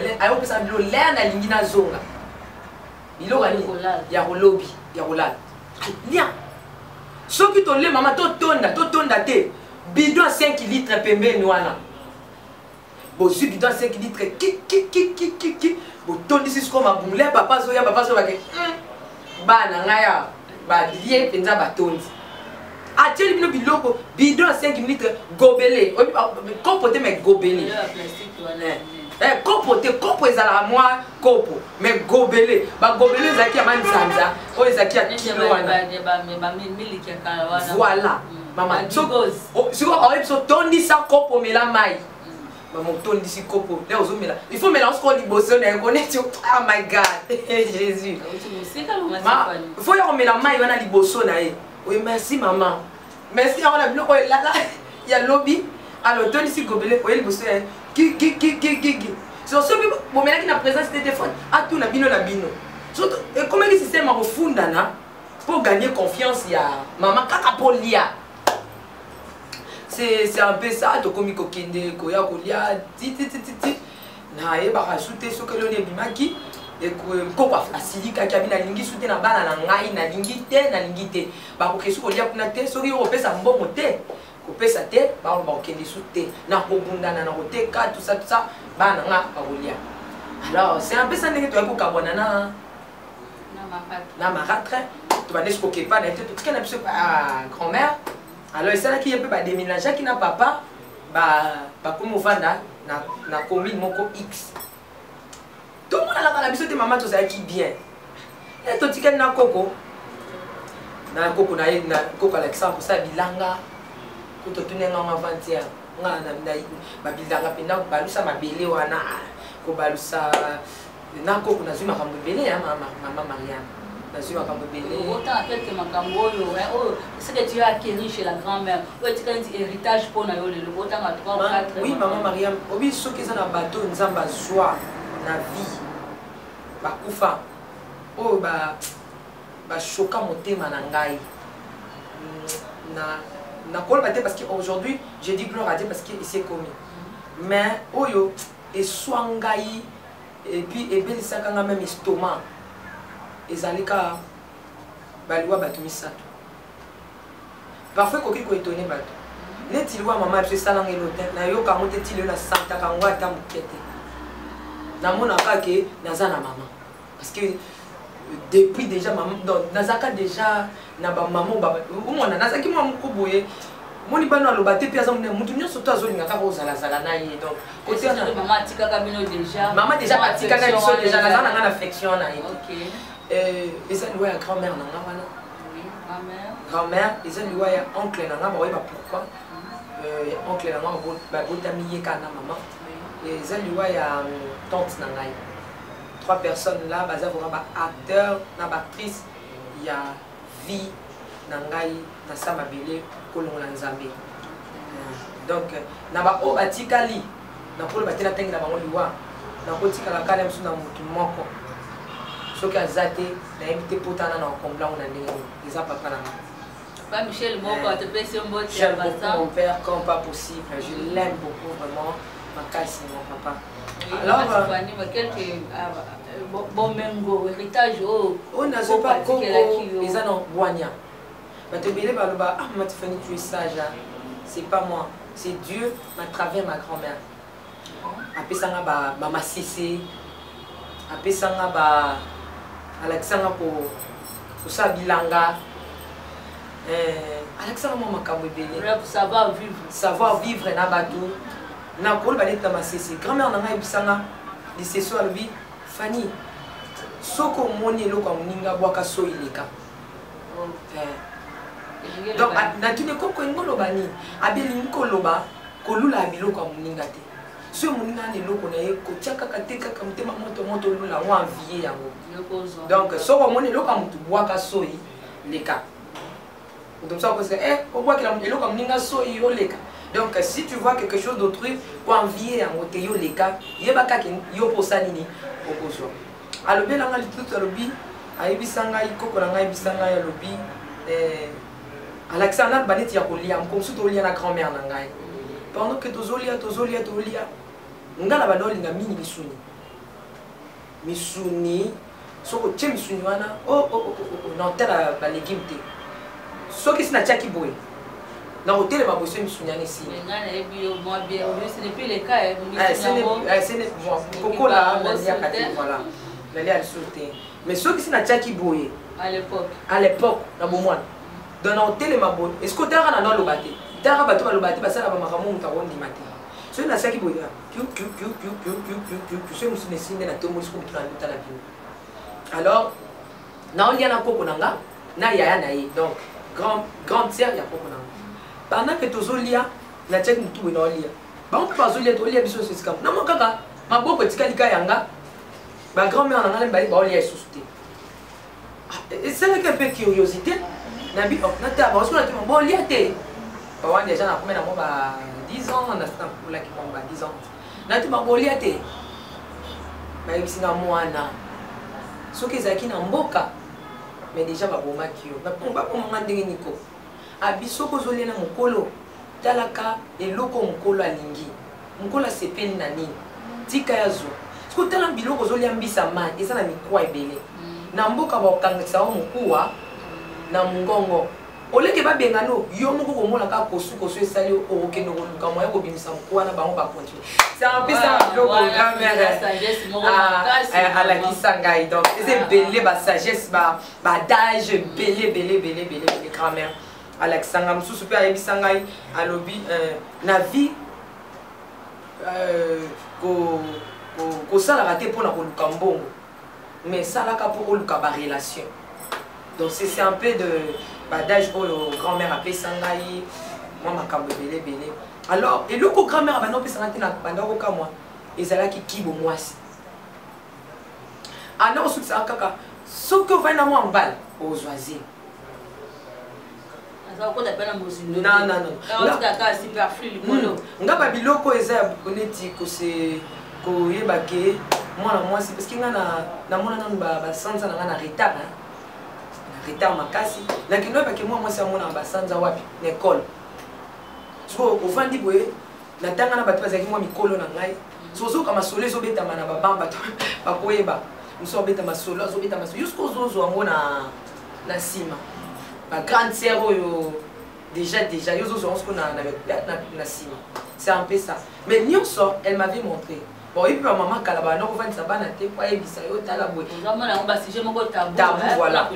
le ayo pesa bilo le na lingi na zonga bilo gani ya kolobi ya kolala lia soki to le mama to tonda te bidon 5 litres pembeni wana bozu bidon 5 litres ki botondi sisi ko mabumle papa zo bake bana ngaya ba lie penza batondi atieli bino biloko bidon 5 litres gobele kopo te me gobele kopo ezala mwa kopo me gobele ba gobele ezaki ya manzanza o ezaki ya kilo wana voilà mama siko oyebi so tondisa kopo mela mai bamotondisi kopo nde ozomela il faut mélange ko liboso na ekoneti oh my god jésus il faut ya komela mai wana liboso na ye oui merci maman merci yango na biloko elala ya lobi alors otondisi gobele oye liboso ya ki soki bomelaki na présence de téléphone atuna bino na bino surtout ekomaki système ya kofundana pour gagner confiance ya maman kaka po lia c'est un peu ça tokomi kokende koya kolia ti na yebaka su te soki eloni ebimaki koko asilikaki abi nalingi su te na bana na ngai nalingi te bakoki su kolia kuna te soki kopesa mbongo te kopesa te bakokende su te na kobundana na koteka tout ça bana nga bakolia alors c'est un peu ça ndenge toyaki kokabwana na maratre tobandesi kokepa na ete totika na biso grand-mère alors esalaki ye mpe bademénageaki na papa bakomi ovanda na commune moko x tomonalaka na biso te mama tozalaki bien e totikali na koko na koko alexandre kosala bilanga ko totuni nganga avant-hier nga babilanga mpenza kobalusa mabele wana kobalusa na koko nazwi makambo ebele ya mama mariam nazwi makambo ebele autant quelques makambo oyo ce que tu as acquis chez la grand-mère oyo etikali nti héritage mpona yo lelo autant à 3 ou 4 oui maman mariam obi soki eza na bato nzambe azwa na vie bakufa oyo bashoka motema na ngai na koloba te parce que aujourd'hui je dis gloire à Dieu parce que il s'est commis mais oyo eswa ngai et puis ebelisaka nga même estomac ezali ka baliwa bato misato parfois ekoki koetone bato neti liwa mama biso esalanga elote nayoka yango te ti lelo nasantaka yango ata moke te namonaka ke naza na mama parce que depuis déjà maman donc nazaka déjà na bamama omona nazaki mwa moko boye moni bano aloba te mpe aza monene motu nyonso to azolinga kaka ozalazala na ye donc côté maman atikaka bino déjà maman déjà batikaka biso déjà naza na nga na affection na ye eza liwa ya grand-mère na nga wana grand-mère eza liwa ya oncle na nga baoyeba pourquoi oncle na nga babotami ye kaka na mama eza liwa ya tante na ngai 3 personnes là baza vraiment ba acteur na ba actrice ya vie na ngai na sa mabele kolongola nzambe donc na ba o batikali na polo batela tengi na bango liwa na kotikala kala msu na mutu moko soki aza te nayebi te potana na okomblango na ndenge eza papa na nga pas Michel moko atepesi mbote j'aime beaucoup mon père comme pas possible je l'aime beaucoup vraiment makasi mon papa alors bomengo héritage o nazo pas koko eza na bwanya bato ebele baloba ah mama Tiffany tu es sage c'est pas moi c'est Dieu à travers ma grand-mère apesanga mama Cissé apesanga alexanga kosala bilanga alexanga mwa makambo ebele savoir vivre na bato na koloba neti na masese grand-mère na ngai ebisanga liseso alobi Fanny soko omoni eloko ya moninga bwaka so ileka donc natuni koko engo loba nini abelingi koloba kolula ya biloko ya moninga te so ya moninga na eloko na ye kotia kaka te kaka motema moto olula yango envie yango donc soko omoni eloko ya motu bwaka soi leka moto mosusu obwakela eloko ya moninga soi oleka. Donc si tu vois quelque chose d'autrui pour envier en oteyo leka yebaka ke yo posa nini okozwa alobi langa litutu alobi ayebisanga ikoko na ngai bisanga ya lobi Alexandre baneti ya kolia mkomsu to lia na grand-mère na ngai pendant que tozolia ngala bana olinga mingi misuni soko tie misuni wana na tela ba légumes te soki sina tiaki boye na hôtel ma bosse misunyani ici ce n'est plus le cas ce n'est beaucoup là voilà l'aller à sauter mais ceux qui na tchaki boye à l'époque na bomwana dans na hôtel ma boye est-ce que tara na lo baté tara bato ba lo baté ba sala ba makamu mutarondi maté ceux na tchaki boye ceux musine sinde na tomo siko mutana la vie alors na on y a na koko nanga na yaya na yi donc grande sœur ya koko nanga pendant que tozolia na tchèque mutu na olia bango mpe bazolia tolia biso nyonso esika na mo kaka maboko etikali ka yanga bagrand-mère na ngai mibali baolia lisusu te esalaki mpe curiosité nabi natala baosikola te bolia te bawana déjà nakome na mo ba 10 ans naolaki mo ba 10 ans nati babolia te bayebisi nga mwana soki ezalaki na mboka mais déjà babomaki yo babomanga ndenge niko abi soki ozolia na mokolo talaka eloko mokolo alingi mokolo asepeli na nini tika ya zwa soki otala biloko ozolia mbisa mani eza na mikwa ebele na mboka bakokangisa o mokuwa na mongongo oleke babengano yo moko komona kaka kosu esali okokende koluka moya kobimisa mokuwa na bango bacontinue c'est un peu ça biloko grand-mère alakisa ngai donc eza ebele basagesse badage ebele grand-mère alakisa ngai mosusu mpe ayebisa ngai alobi na vie kosalaka te mpona koluka mbongo mais salaka mpo koluka barelation donc c'est un peu de badage oyo grand-mère apesa ngai mwa makambo ebele alors eloko grand-mère abanda opesa ngai te na banda kokamwa ezalaki kibo mwasi anda kosukisaka kaka soki ovai na mwa mbala ozwa zelo nga babiloko eza neti koyeba ke mwana mwasi parce que nga namona nanu basanza na nga na retard retard makasi nakende oyebake mwana mwasi amona basanza wapi na ekole so ovandi boye natanga na bato bazalaki mwa mikolo na ngai so ozoka masolo ezobetama na babamba bakoyeba mosu abeta masolo azobeta masolo jusqu'au ozozwa yango na nsima bagrande sœur oyo déjà yo ozozwa yango siko na nsima c'est un peu ça mais nyonso elle m'avait montré bon et puis maman kala bana kovandisa bana te po ayebisa yo tala boye tabu voilà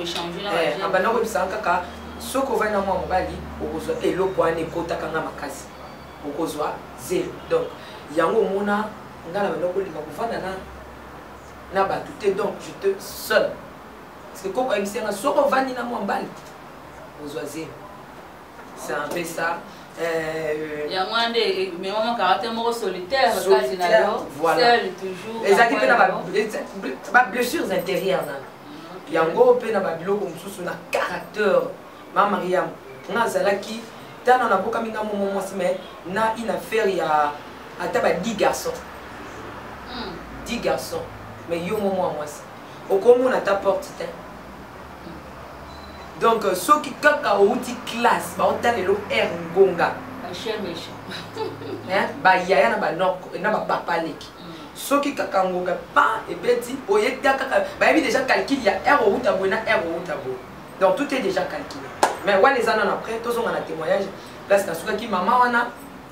abana koyebisa kaka soki ovai na mwa mobali okozwa eloko wana ekotaka nga makasi okozwa zelo donc yango omona nga na bana kolinga kovanda na bato te donc je te seul parce que koko ayebisa nga soki ovandi na mwa mobali ozwa zelo c'est un peu ça seul toujours ezalaki mpe na bablessures intérieures nano yango mpe na babiloko mosusu na caractère ma mariam nga azalaki tana nabokami nga momo mwasi mais na une affaire ya ata ba 10 garçons 10 garçons mais yo momo wa mwasi okomona ta porte te donc soki kaka outi classe baotala lelo air ngonga bayaya na bapapa leki soki kaka ngonga pa ebeti oyeta kaka bayebi déjà calcul ya air outa boye na air outa boye donc tout est déjà calculé mais wana eza nano après tozonga na témoignage place nasukaki mama wana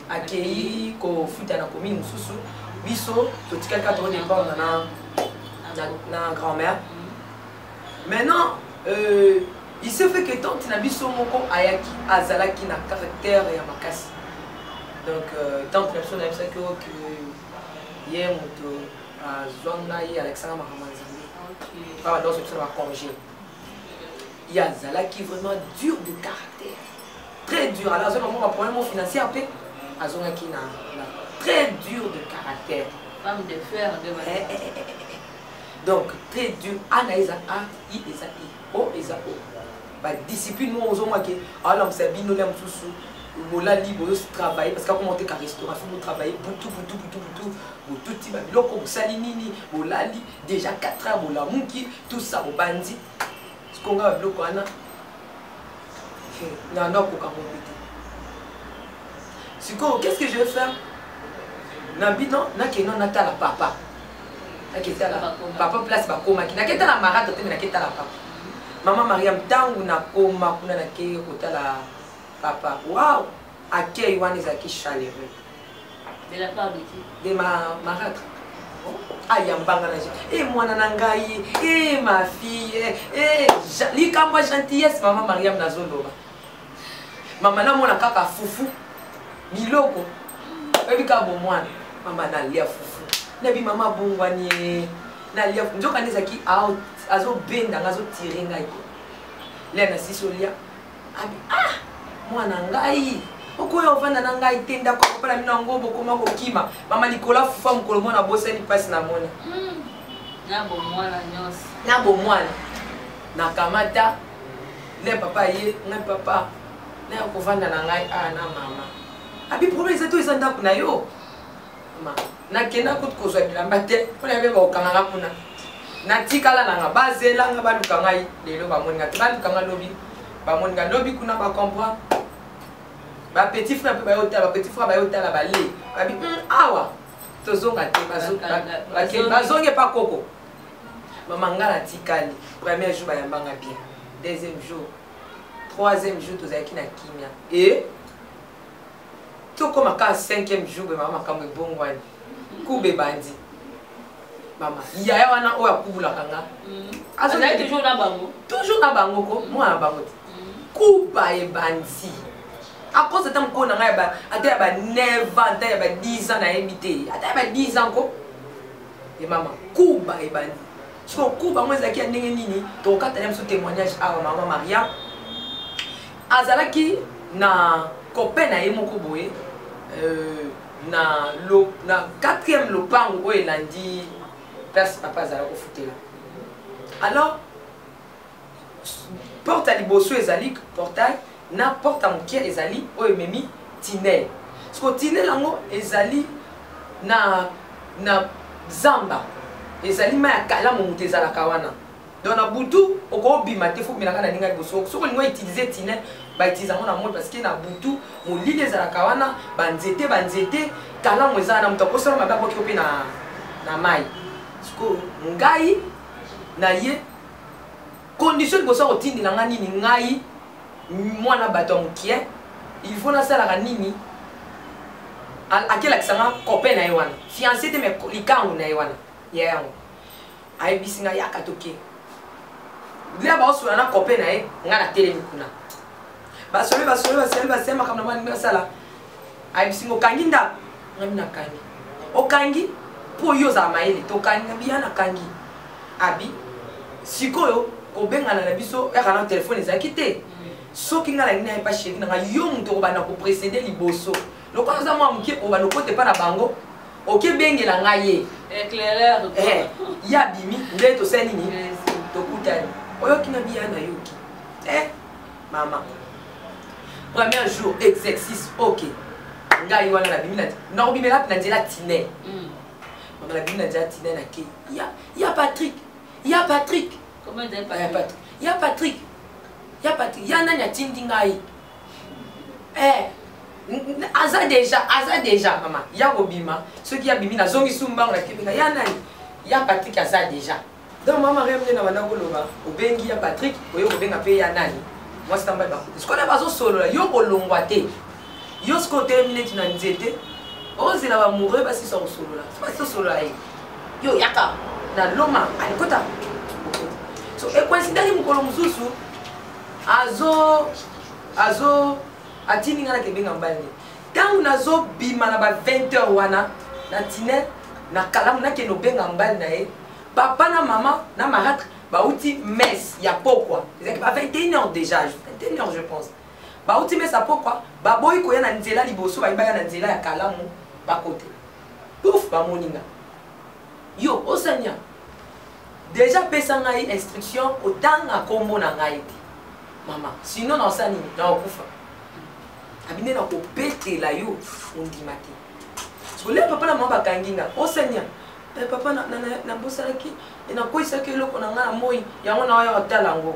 akei kofuta na commune mosusu biso totikali kaka todépendre na grand-mère maintenant il se fait que tante na biso moko ayaki azalaki na caractère ya makasi donc tante na biso na yebisaki oyo ke ye moto azwanga ye alexandre makambo nzambe awa nyonso biso na bacongé ye azalaki vraiment dur de caractère très dur alors azwaki bango baproblème o financier mpe azongaki na très dur de caractère femme de fer donc très dur ana eza a i eza i o eza o discipline moi aux hommes qui alors c'est bien nous l'aime sous bola libre de travailler parce qu'à commenter qu'à restaurant faut travailler pour tout type de loko salinini bola li déjà 4 heures bola munki tout ça au bandi ce qu'on a bloqué ana non pour comment c'est quoi qu'est-ce que je vais faire nabino na kenon nata la papa na keta la papa place ba koma ki na keta la marade te na keta la papa Maman Mariam tangu na koma kuna na ke kotala papa. Waouh! Accueil wana ezaki chaleureux. De la part de qui? De ma marâtre. Ayambanga na eh mwana na ngai, eh ma fille, likambo gentillesse maman Mariam nazoloba. Mama na mona kaka fufu. Biloko. Ebi ka bo mwana. Mama na lia fufu. Nabi mama bongwani. Na lia njoka nezaki out azo benda ngazo tirer ngai. Lena sisolia. Abi mwana ngai okoya ovanda na ngai te ndako akopala bino yango bokoma kokima mama likola fufa mokolo mwana bosani mpasi na mona na bomwana nakamata le papa ye ngai papa na kovanda na ngai na mama abi problème eza to eza ndako na yo nakenda kutu kozwa bilamba te mpona yabe bakokanganga kuna natikala nanga bazelanga baluka ngai lelo bamoninga te baluka nga lobi bamoninga lobi kuna bakomprendre bapetit frère mpe bayotala bapetit frère bayotala bale babi awa tozonga te bazonge pa koko mama nga natikali premier jour bayambanga bien deuxième jour troisième jour tozalaki na kimia e tokoma ka cinquième jour be mama makambo ebongwani kube bandi mama yaya wana oyo akubulaka nga toujours na bango ko mwana bango te kuba ebandi à cause de temps qu'on a ata ya 9 ans ata ya 10 ans na yebi te ata ya 10 ans ko et maman kuba ebandi siko kuba moi ezalaki ya ndenge nini tokatala mosu témoignage awa mama Maria azalaki na copain na ye moko boye na 4e lopango oyo elandi place papa azala kofutela alors porte à liboso ezali portail na porte à mokie ezali oyo ememi tinel siko tinel yango ezali na zamba ezali ma ya kalamu moto ezalaka wana donc na butu okobima te fo binaka na ninga liboso soko olingo utiliser tinel bautilize yango na mode parce que na butu molili ezalaka wana banzete kalamu eza na moto akosala mabe akoki mpe na mai siko ngai na ye condition liboso akotindelanga nini ngai mwana bato ya mokie il faut nasalaka nini akelakisanga copain na ye wana fiancé te me likango na ye wana ya yango ayebisi nga yaka toke lia baosola na copain na ye nga na telemi kuna basole basema makambo na mwana basala ayebisi nga okangi ndako ngami nakangi okangi mpo yo ozala mayele tokangi ngabi ya nakangi abi sikoyo kobengana na biso yaka na telefone ezalaki te soki nga na ngai pa chéri nanga yo moto okobanda koprécéder liboso lokola oza mwa moke obanda okote mpa na bango okebengela ngai ye éclaireur ya bimi nde tosali nini tokutani oyoki na biya na yoki mama premier jour exercice ok ngai wana nabimi nakobimela mpe na nzela tine mama nabimi na nzela tine nake ya Patrick ya Patrick ya nani atindi ngai aza déjà mama ya kobima soki ya bimi nazongisi mbango nakebenga ya nani ya Patrick aza déjà donc mama remne na banda koloba obengi ya Patrick oyo kobenga mpe ya nani mwasi tamba bakuti sikona bazosolola yo kolongwa te yo siko termine tina nzete ozela bamoureux basisa kosolola basosolola ye yo yaka na loma alikota so ekoinsidaki mokolo mosusu atini nga na kebenga mbali ntango nazobima na ba 20h wana na tine na kalamu nakende obenga mbali na ye papa na mama na marâtre bauti messe ya pokwa ezalaki ba 21h déjà 21h je pense bauti messe ya pokwa baboyi koya na nzela liboso bayibaya na nzela ya kalamu bakote pouf bamoninga yo osania déjà pesa ngai instruction otanga kombo na ngai te mama sinon na osani na okufa abine na kopetela yo ondima te sole papa na mama bakangi nga osania papa na bosalaki nakoyisaki eloko na ngai na moi yango na oyo otala yango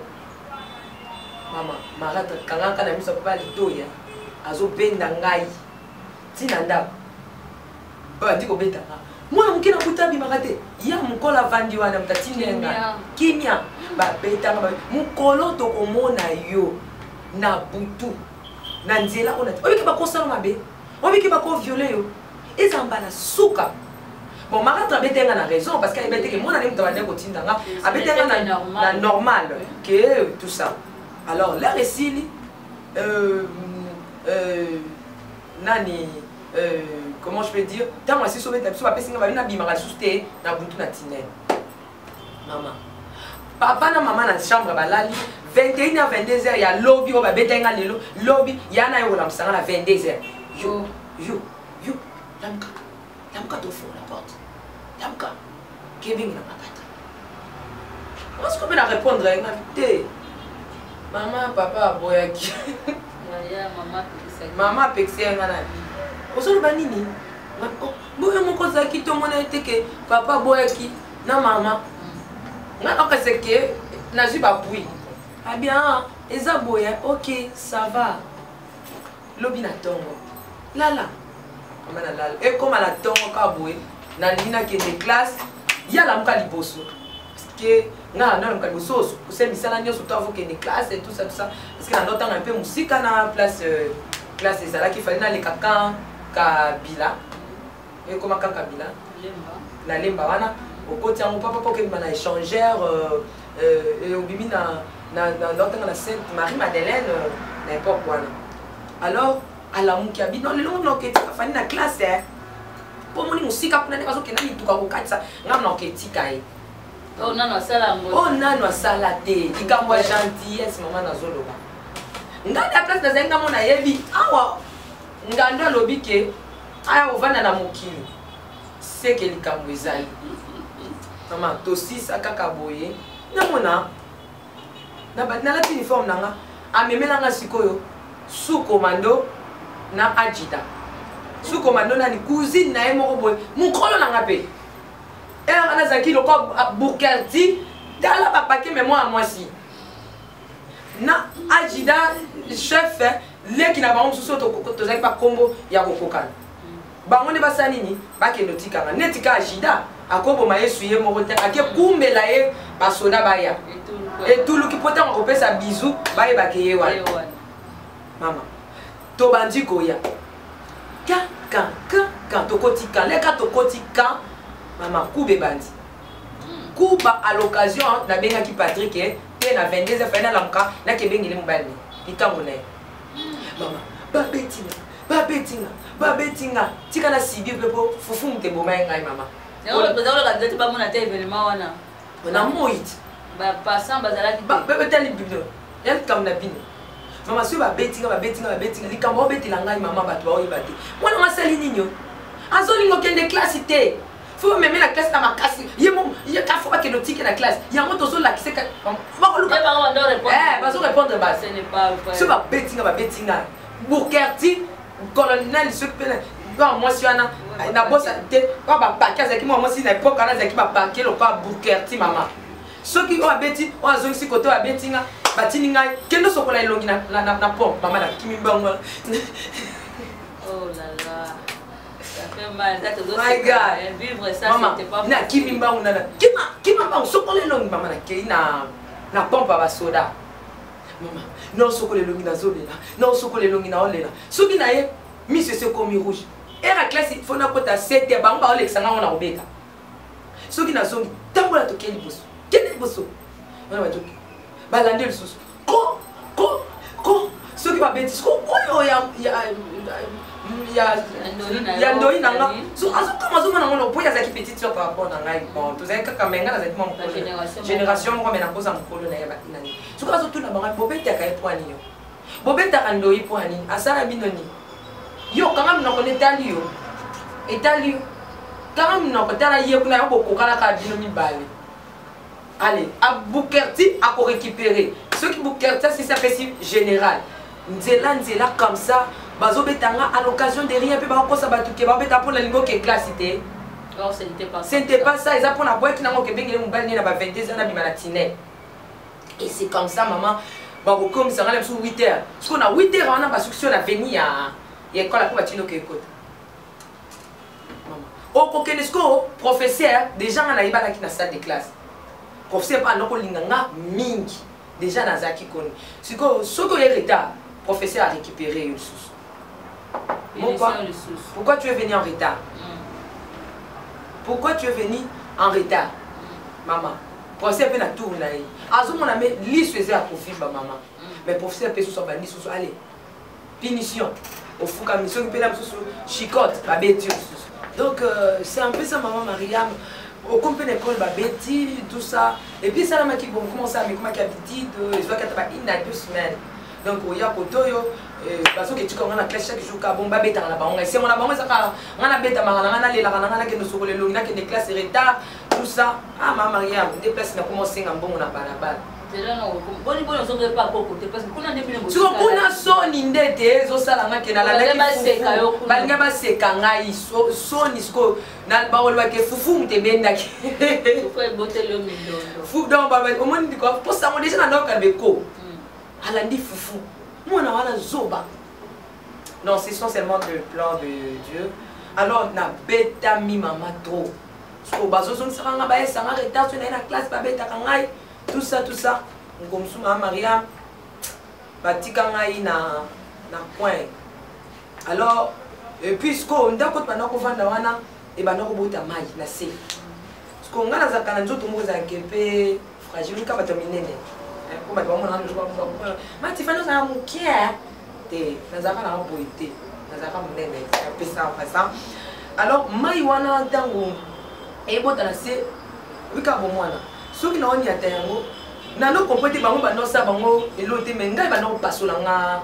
mama marata kangaka na miso papa litoya azobenda ngai ntina ndako bandi kobeta nga mwana moke na buta abimaka te ya mokolo avandi wana mutatinenga kimia babetanga mokolo tokomona yo na butu na nzela ona te obiki bakosala mabe obiki bakoviole yo eza mbala suka bon marâtre abetenga na raison parce qu'elle ebeteke mwana ne moto abandi kotindanga abetenga na normal que tout ça alors l'air esili nani comment je peux dire tant moi si sauver ta biso bapesi nga babina bimaka lisusu te na buntu na tinel mama papa na maman na chambre balali 21h 22h ya lobby o ba betenga lelo lobby yana yo la msanga na 22h yo lamka to fond la porte lamka kebing na makata moi ce qu'on peut répondre té maman papa boyaki maman pexé ngana osolo banini boye moko zaki to mona teke papa boyaki na mama nga okase ke nazwi bapui ah bien eza boya ok ça va lobi na tongo lala amana lala e koma na tongo ka boye na lina ke de classe yala muka liboso parce que nga na muka liboso c'est misala nyo surtout avant que de classe et tout ça parce que na notanga un peu musika na place classe ezala ki fallait na le kakan kabila e koma kan kabila na lemba wana okoti yango papa po ke na échangeur obimi na notanga na Sainte Marie Madeleine n'importe quoi alors alamuki abi non lelo no ke tika fani na classe po moni musika kuna ne bazo ke na lituka ko katsa ngam na ke tika e oh nano asala ngo oh nano asala te ikambo gentillesse maman na zoloba nganda ya place na zenga mona yebi awa nganda lobi ke aya ovanda na mokili seke likambo ezali maman tosisa kaka boye namona na lati uniforme nanga amemelanga sikoyo sous commando na ajida sous commando na ni cousine na moko boy mukolo nanga pe ana zaki loko Bukerti dala ba paquet mais moi si na ajida chef leki na bango suso to zaki pa kombo ya kokokana bango ne basani ni ba ke notika nga netika ajida akobo mayesu ye moko te ake kumbela ye basoda baya et tout le qui peut en repérer sa bisou ba ye ba ke ye wa mama to bandi koya quand tokotika leka tokotika mama kube bandi kuba à l'occasion na benga ki Patrick te na 22h final lamka na ke bengile mobali itango na mama ba betinga tika na sibi pepo fufu mte boma ngai mama Bazalo ka date ba mona te événement wana na moit ba passant bazala ki ba tali biblo yel kam na bino mama so ba betinga likambo betila ngai mama bato ba oyibate mwana masali ninyo azolingo kende classe te faut même la classe na makasi ye ka faut pas que notike na classe yango tozo la kise ka ba ko luka ba ndo répondre bazo répondre ba ce n'est pas vrai so ba betinga Bukerti colonel ce que moi si ana na bossa te ba paquet azaki moi si na époque ana azaki ba paquet lo pa Bukerti mama soki o abeti o azongi si koto abeti nga batini ngai kendo sokola elongi na pompe mama na kimi bango oh là là ça fait mal ça te doit vivre ça c'était pas na kimi bango na kima bango sokola elongi mama na kei na pompe ba soda mama non sokola elongi na zolela non sokola elongi na olela soki na ye mise se komi rouge era classe il faut na kota 7 bango ba olexanga ona obeka soki na zongi tambola to keli boso keli boso wana ba toki balande le soso ko soki ba beti ko oyo ya ndoi nanga so azokama zoma na ngolo po ya zaki petite sur par rapport na ngai bon to zaki kaka menga na zaki mo génération mo mena koza mkolo na ya batina ni so ka zo tuna banga bobeta ka epwani yo bobeta ka ndoi pwani asara binoni yo kama mnoko netali yo kama mnoko tala ye kuna yo bokokala ka bino mibale allez à Bukerti à récupérer ceux qui Bukerti c'est ça fait général nzela comme ça bazo betanga à l'occasion de rien pe ba ko sa batuke ba beta pour la lingo que classe était oh c'était pas ça ils a pour la boîte na ngo ke bengele mobali na ba 22 ans na bimalatine et c'est comme ça maman ba comme ça ngala sur 8h parce qu'on a 8h on a ba succès na venir ya école pour batino que écoute maman au kokenesko professeur déjà on a ibala ki na salle de classe professeur pas noko linganga mingi déjà na zaki koni siko soko ye retard professeur a récupéré une source. Pourquoi tu es venu en retard? Pourquoi tu es venu en retard? Maman, professeur peut la tourner. Azo mon ami lisse faisait à profil maman. Mais professeur peut sur bani sous allez. Punition. Au fou comme mission qui peut la sous chicote, la bêtise. Donc c'est un peu ça maman Mariam. au compte d'école babeti tout ça et puis ça là qui bon commence à me comment qui habitude je vois qu'il y a une à 2 semaines donc il y a kotoyo parce que tu connais la classe chaque jour ka bon babeta na bango c'est on a bango ça ka ngana beta ngana lela ngana ke no sokole lo ngana ke des classes retard tout ça ah ma Mariam déplace na commencer ngambongo na balabala boni boni ozongela pa koko te parce que kuna ndemile ngo siko kuna soni ndete ezosalanga ke nalalaki balinga baseka ngai soni siko na baoloba ke fufu mute bendaki donc omoni ndiko posango déjà na ndoka beko alandi fufu mwana wana zoba non c'est essentiellement le plan de Dieu alors na beta mi mama trop siko bazozongisaka nga bayesanga retard so na classe babetaka ngai tout ça comme ça Mariam batika ngai na point alors et puisque ndako twana ko vanda wana e bana ko bota mai na se parce que ngana za kana nzoto mo za kepe fragile ka bato minene ko ba ba mona njo ba mati fano za mukia te na za kana boite na za ka munene pesa pasa alors mai wana tango e bota na se wika bo mwana soki na oni ata yango nano kompote bango banosa bango elote me ngai bano pasola nga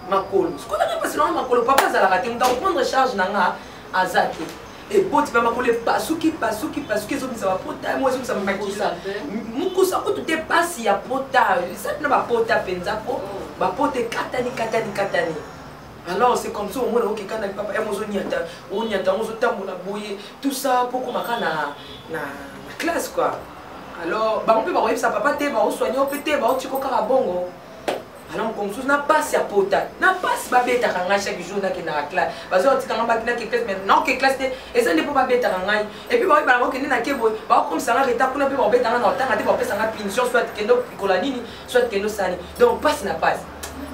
makolo sikona nga pasola nga makolo papa azalaka te muta prendre charge na nga azate et boti pa makolo pasuki ezobimisa bapota mo ezobimisa makila mukusa kutu te pasi ya pota sati na bapota mpenza po bapota katani alors c'est comme ça au moins okeka na papa onyata ozotambola boye tout ça po komaka na classe quoi alors bango pe bakoyebisa papa te baosoigne o pe te baotiko kaka bongo alors mokomosusu na pasi ya pota na pasi babetaka ngai chaque jour nakendaka classe bazotikanga bakinaki classe mais naoke classe te eza nde mpo babetaka ngai epuis baoyebana bakokende na ke boye bakokomisanga retard kuna mpe baobetanga na otanga te bapesanga punition soit kende opikola nini soit kende osani donc pasi na pasi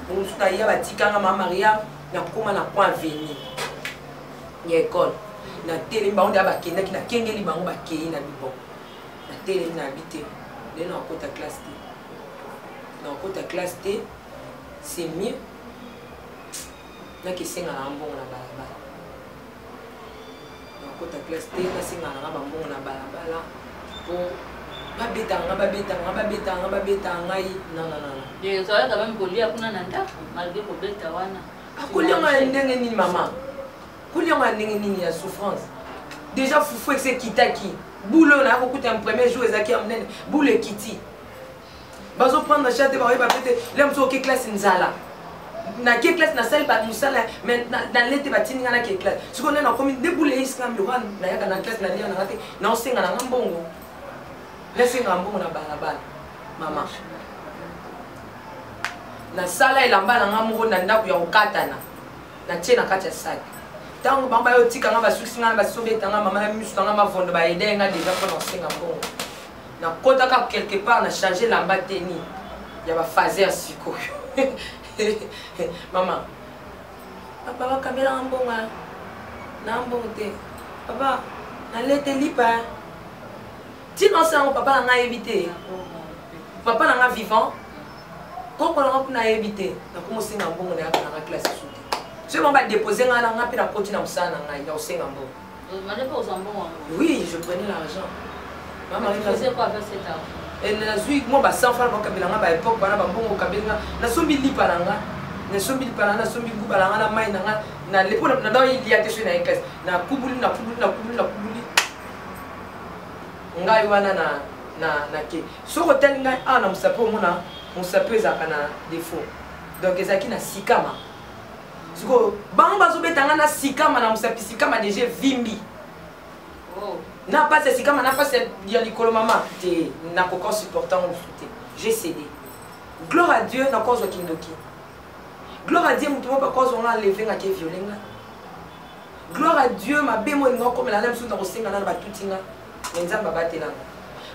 mokomosusu na ya batikanga mama Maria nakoma na point veni ya ekole na telemi bango nde bakendaki nakengeli bango bakei na bibon telemi na habité nde na okota classe te c'est mieux nakesenga na mbongo na balabala na okota classe te nasenga na bambongo na balabala po babetanga ngai non ezalaka même kolia kuna na ndako malgré kobeta wana akolianga ndenge nini mama kolianga ndenge nini ya souffrance déjà fufu ese kitaki boulot na kokuta un premier jour ezaki amnene boule kiti bazo prendre chate ba ba pete lem so ke classe nzala na ke classe na salle ba musala mais dans l'été ba tininga na ke classe siko na komi de boule iskam lo kan na yaka na classe na lia na ngate na osenga na ngambongo lesenga mbongo na balabala mama na sala elamba na ngamoko na ndako ya kokatana na tie na kati ya sac tango bamba yo tika nga basuki nga basobetanga mama na misu nga mavondo ba aider nga déjà pour lancer nga bon na kota ka quelque part na changer lamba teni ya ba fazer siko mama papa ba kamera ngambonga na mbonte papa na lete lipa ti non ça papa nga éviter papa nga vivant koko nga pour na éviter na komo singa mbongo na ya na classe soute je vais déposer un an puis la continuer à ça oui, je prenais l'argent. Maman, tu faisais quoi avec cet argent? Et na zui moi ba 100 francs kabila nga ba époque bana ba mbongo kabila na sombi liparanga na sombi liparanga na sombi kubalanga na mai na lepo na dawa il y a des choses na classe na kubuli ngai wana na ke so hotel ngai na musapo mona musapo ezaka na défaut donc ezaki na sikama siko bango bazobetanga na sikama na musapi sikama déjà vimbi na pas sikama na pas ya likolo mama te na kokon supportant ou souté j'ai cédé gloire à Dieu na cause kindoki gloire à Dieu mutu pas cause on a levé nga ke violenga gloire à Dieu ma bemo ngo comme la même chose na kosenga na batutinga nzamba batela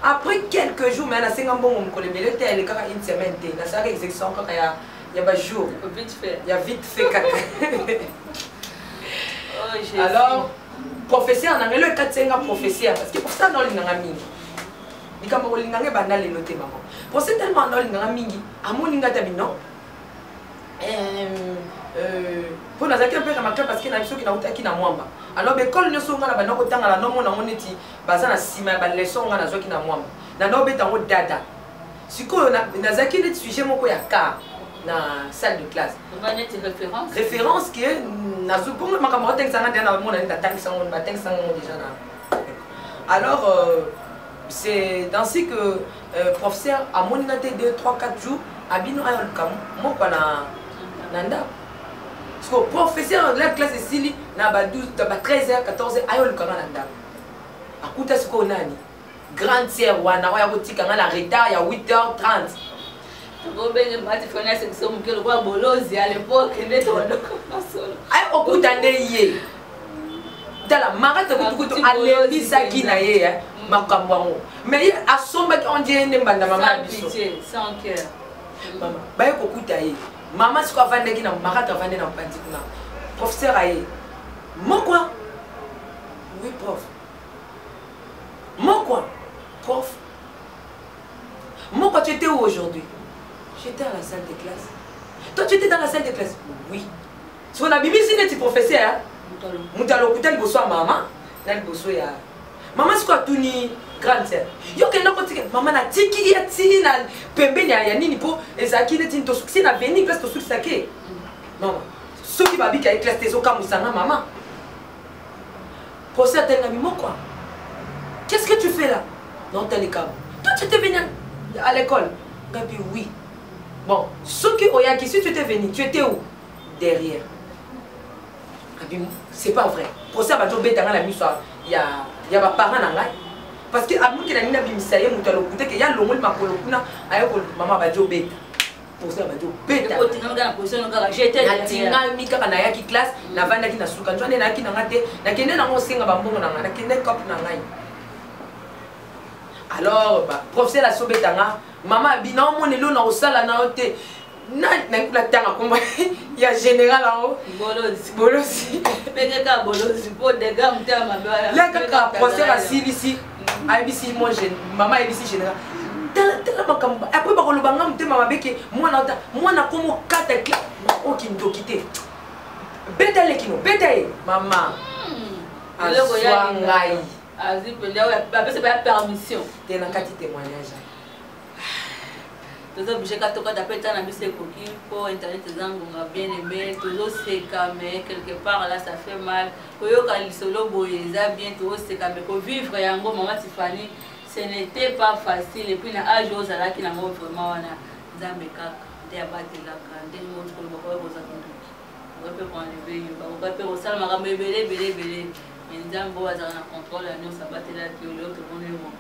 après quelques jours mais na senga mbongo mukole belete elle kaka une semaine te na ça exécution kaka ya ba jour vite fait il y a vite fait kaka alors professeur na ngelo katsenga professeur parce que pour ça dans linganga mingi likamba ko linganga banda le noter maman pour c'est tellement dans linganga mingi amoninga tabi non Pour nous accueillir un peu dans ma classe parce qu'il y a des choses qui n'ont pas qui n'ont pas. Alors l'école ne sont pas là, nous autant là, nous on est basé na sima, ba leçon on a qui n'ont pas. Na nous bête en dada. Si quoi na zaki les sujets mon quoi ya car na salle de classe. On va mettre référence. Référence qui est na pour ma camarade que ça na dans mon année d'attaque ça on matin ça on déjà na. Alors c'est dans ce que professeur a monité 2 3 4 jours abino ayol kam mon quoi na nanda. Parce que professeur de la classe ici, na ba 12, ba 13h, 14h, ayo le kanga nanda. Akuta siko nani. Grande sœur wana wa yakotika nga na retard ya 8h30. Robenge mati fona section mukelo kwa bolozi à l'époque ndeto wadoko solo. Ayo okuta nde ye. Dala marate kutukutu alebi saki na ye makambo ngo. Mais asomba ki onje ne mbanda mama biso. Sans cœur. Mama, ba yokuta ye. Maman siko avande ki na marate avande na mpandi kuna. Professeur aye. Moi quoi? Oui prof. Moi quoi? Prof. Moi quoi tu étais où aujourd'hui? J'étais à la salle de classe. Toi tu étais dans la salle de classe? Oui. Si on a bibi si tu professeur, mutalo kuta liboso ya maman, na liboso ya. Maman siko atuni grande sœur. Yo kenda ko tike maman na tiki ya tini na pembeni ya nini po ezaki ne tini to succès na veni classe to succès ke. Maman. Ceux qui va bien classe tes oka musanga maman. Professeur Tengami moi quoi? Qu'est-ce que tu fais là? Non t'es les câbles. Toi tu étais venu à l'école? Gabi oui. Bon, ceux qui oyaki si tu étais venu, tu étais où? Derrière. Gabi c'est pas vrai. Professeur va tomber dans la mise il y a ma parent na ngai. Parce que amu ki na nina bimisaye mutalo kute ke ya longol makolo kuna ayoko maman va jo beta. Professeur va jo beta. Ko tinga ngana position ngaka j'étais na tinga mika kana yaki classe na vanda ki na suka njwane na ki na ngate na kende na ngo singa bambongo na ngana kende cop na ngai. Alors bah professeur la sobetanga maman bina monelo na osala na ote na kula tanga komba ya général en haut bolosi peke ka bolosi po de gam ta mabala la kaka professeur asili abisi moi jeune maman abisi général tala makamba après ba koloba ngam te mama beke mwana komo kata kla okindo kite beta lekino beta mama aswa ngai azi pele ba pese ba permission te na kati témoignage toujours obligé quand on appelle ta nami c'est coquille pour internet zango m'a bien aimé toujours c'est mais quelque part là ça fait mal koyo quand solo boye ça bien toujours c'est mais ko vivre yango maman Tiffany ce n'était pas facile et puis na âge aux ala qui na mo vraiment wana zambe kaka de abattre la grande mo ko ko ko za kindu on peut enlever on peut osala makambo ebele mais nzambo aza na contrôle ya nyonso abattre la théologie pour nous mon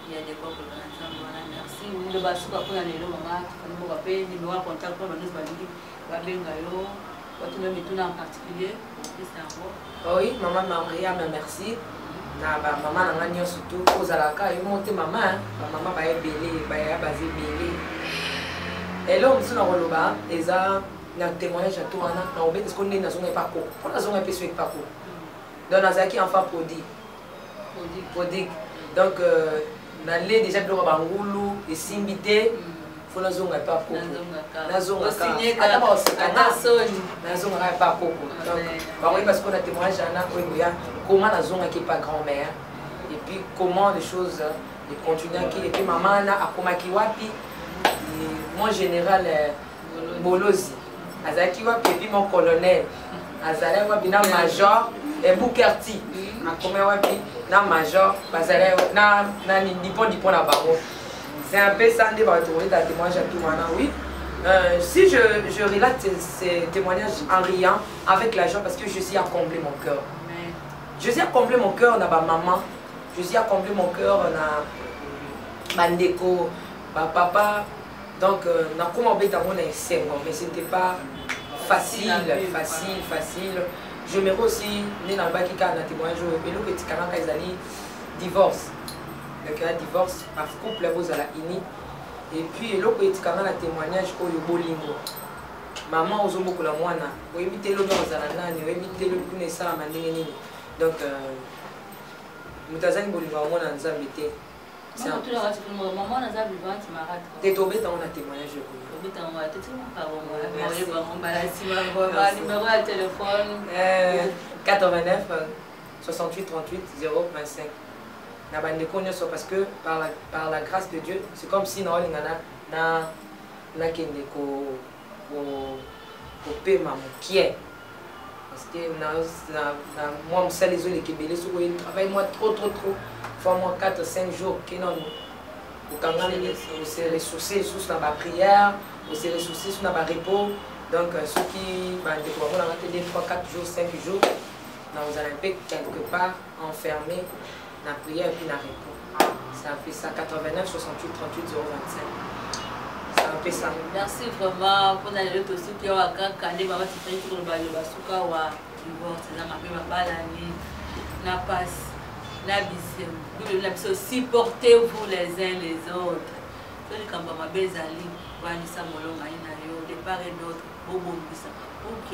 il y a des quoi que merci nous devons se pour la lelo maman nous va payer numéro de contact pour nous va benga yo quoi tu même tout en particulier oui maman Maria merci na ba maman na ngani surtout ozalaka yo monte maman maman ba ebele ba ya basé belé et là on se na roloba eza na témoignage à toi na obé parce qu'on est dans zone pas ko on a zone peu sur pas ko donc nazaki enfant prodigue donc na le déjà biloko bangulu esimbite fona zonga pa poko nazonga pa poko donc oui parce qu'on a témoignage na oya comment nazonga qui pas grand-mère et puis comment les choses et continuer qui et puis maman na akomaki wapi mon général Bolozi azaki wapi et puis mon colonel azala wapi na major et Boukerti akomé wapi na major bazala na dipon na bango. C'est un peu ça de retrouver ta témoignage à tout maintenant oui. Si je relate ces témoignages en riant avec la joie parce que je suis à combler mon cœur. Je suis à combler mon cœur na ba maman, je suis à combler mon cœur na bandeko, ba papa. Donc na comment beta mon mais c'était pas facile. Je me aussi né dans le bac qui a un témoignage et le petit camarade Kaizali divorce. Donc il y a divorce par couple vous à la ini et puis le petit camarade témoignage au bolingo. Maman aux hommes pour la moine. Vous évitez le dans la nani, vous évitez le coup de ça à mandini. Donc mutazani bolingo à moi dans Zambité. Maman n'a pas vivante, ma rate. T'es tombé dans un témoignage de quoi? Numéro de téléphone 89 68 38 025. Parce que par la grâce de Dieu, c'est comme si nous avons parce que moi, je les autres qui travaillent moi trop. Fois moi 4-5 jours qui non. On s'est ressourcés sur la prière, on s'est ressourcés sur la repos. Donc ceux qui ont raté des fois 4 jours, 5 jours, nous allons quelque part enfermés dans la prière et puis dans la repos. C'est un peu ça, 89 68 38 025. C'est un peu ça. Merci vraiment pour les autres aussi qui ont accordé ma petite pour le bail de Basuka ou à divorce, na ma balani, na passe. Supportez-vous les uns les autres. Quand ma bezali, Vanessa Molonga de part et d'autre, Bobo Bisa. Ok.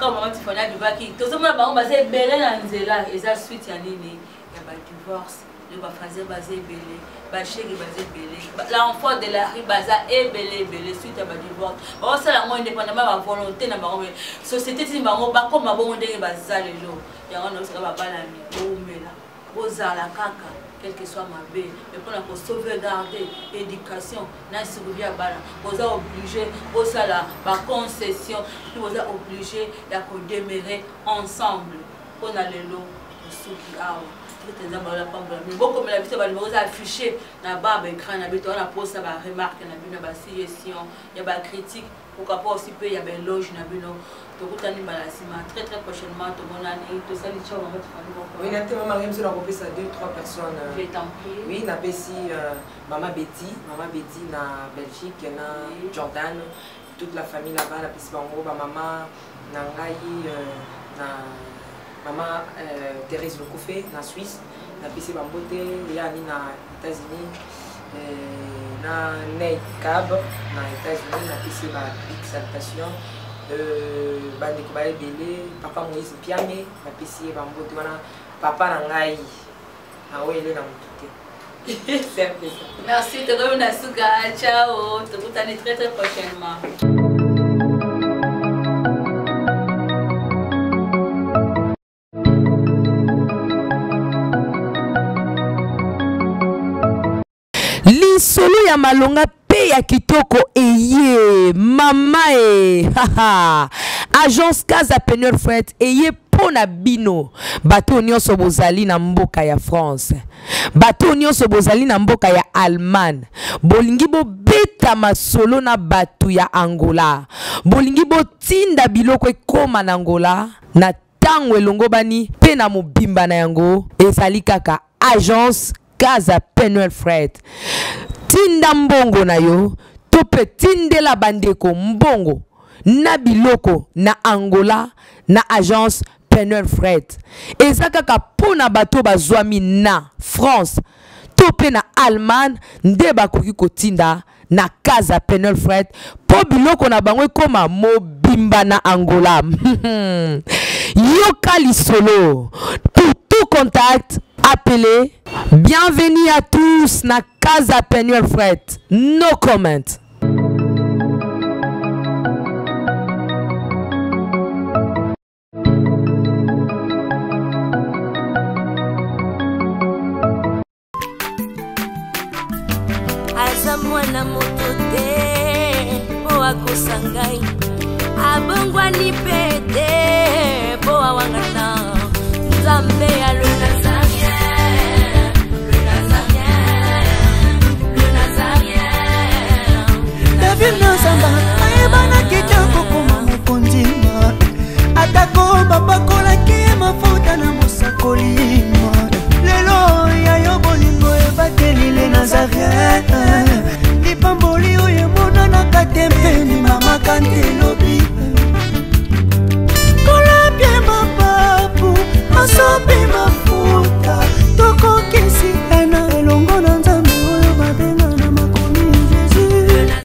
Quand maman tu fais du baki, tout ça, maman basé belé dans Nzela, et ça suite à Nini, il y a un divorce, le basé basé belé, bachéri basé belé, l'enfant de la rue baza est belé suite à un divorce. Bon, ça la moi indépendamment ma volonté na ma société si maman ba comme ma bon ndenge baza les jours. Il y a un autre quel que soit ma belle, mais pour sauvegarder l'éducation, vous êtes obligé, vous êtes concession, vous êtes obligé de demeurer ensemble. On a les lots, ceux qui ont. Beaucoup de la vie, vous affiché dans le écran, on a posé des remarques, il y a des suggestions, il y a des critiques, pourquoi pas aussi il y a des éloges. Très prochainement, tout le monde a dit tout ça. Oui, Mariam, je vais ça 2-3 personnes. Je t'en prie. Oui, na ici Maman Betty na Belgique, na Jordan, toute la famille là-bas, na ici maman Nangai, maman Thérèse Lecoufé na Suisse, na ici Bambote, Léani na États-Unis, na Ney Cab na États-Unis, na ici Big Saltation. Bandeko ba ebele papa Moïse Piame na pesi bambote wana papa nangai na wele na mutuke. Merci de Nasuka, ciao, te retrouve très prochainement. Lisolo ya malonga pe ya kitoko eye mama haha agence Casa Peneur Fred eye pona bino bato nyonso bozali na mboka ya France, bato nyonso bozali na mboka ya Allemagne, bolingi bobeta masolo na bato ya Angola, bolingi botinda biloko ekoma na Angola na tango elongo bani pe na mobimba na yango ezali kaka agence Casa Peneur Fred. Tinda mbongo na yo tope tindela bandeko mbongo na biloko na Angola na agence Peneur Fred. Eza kaka pona bato bazwami na France tope na Allemagne nde bakoki kotinda na Casa Peneur Fred po biloko na bango koma mobimba na Angola. Yoka lisolo pour tout contact appelez. Bienvenue à tous na Casa Peneur Fred. No comment. Aza mwana moto te po akosangai abongwani pete po awangata Nzambe alona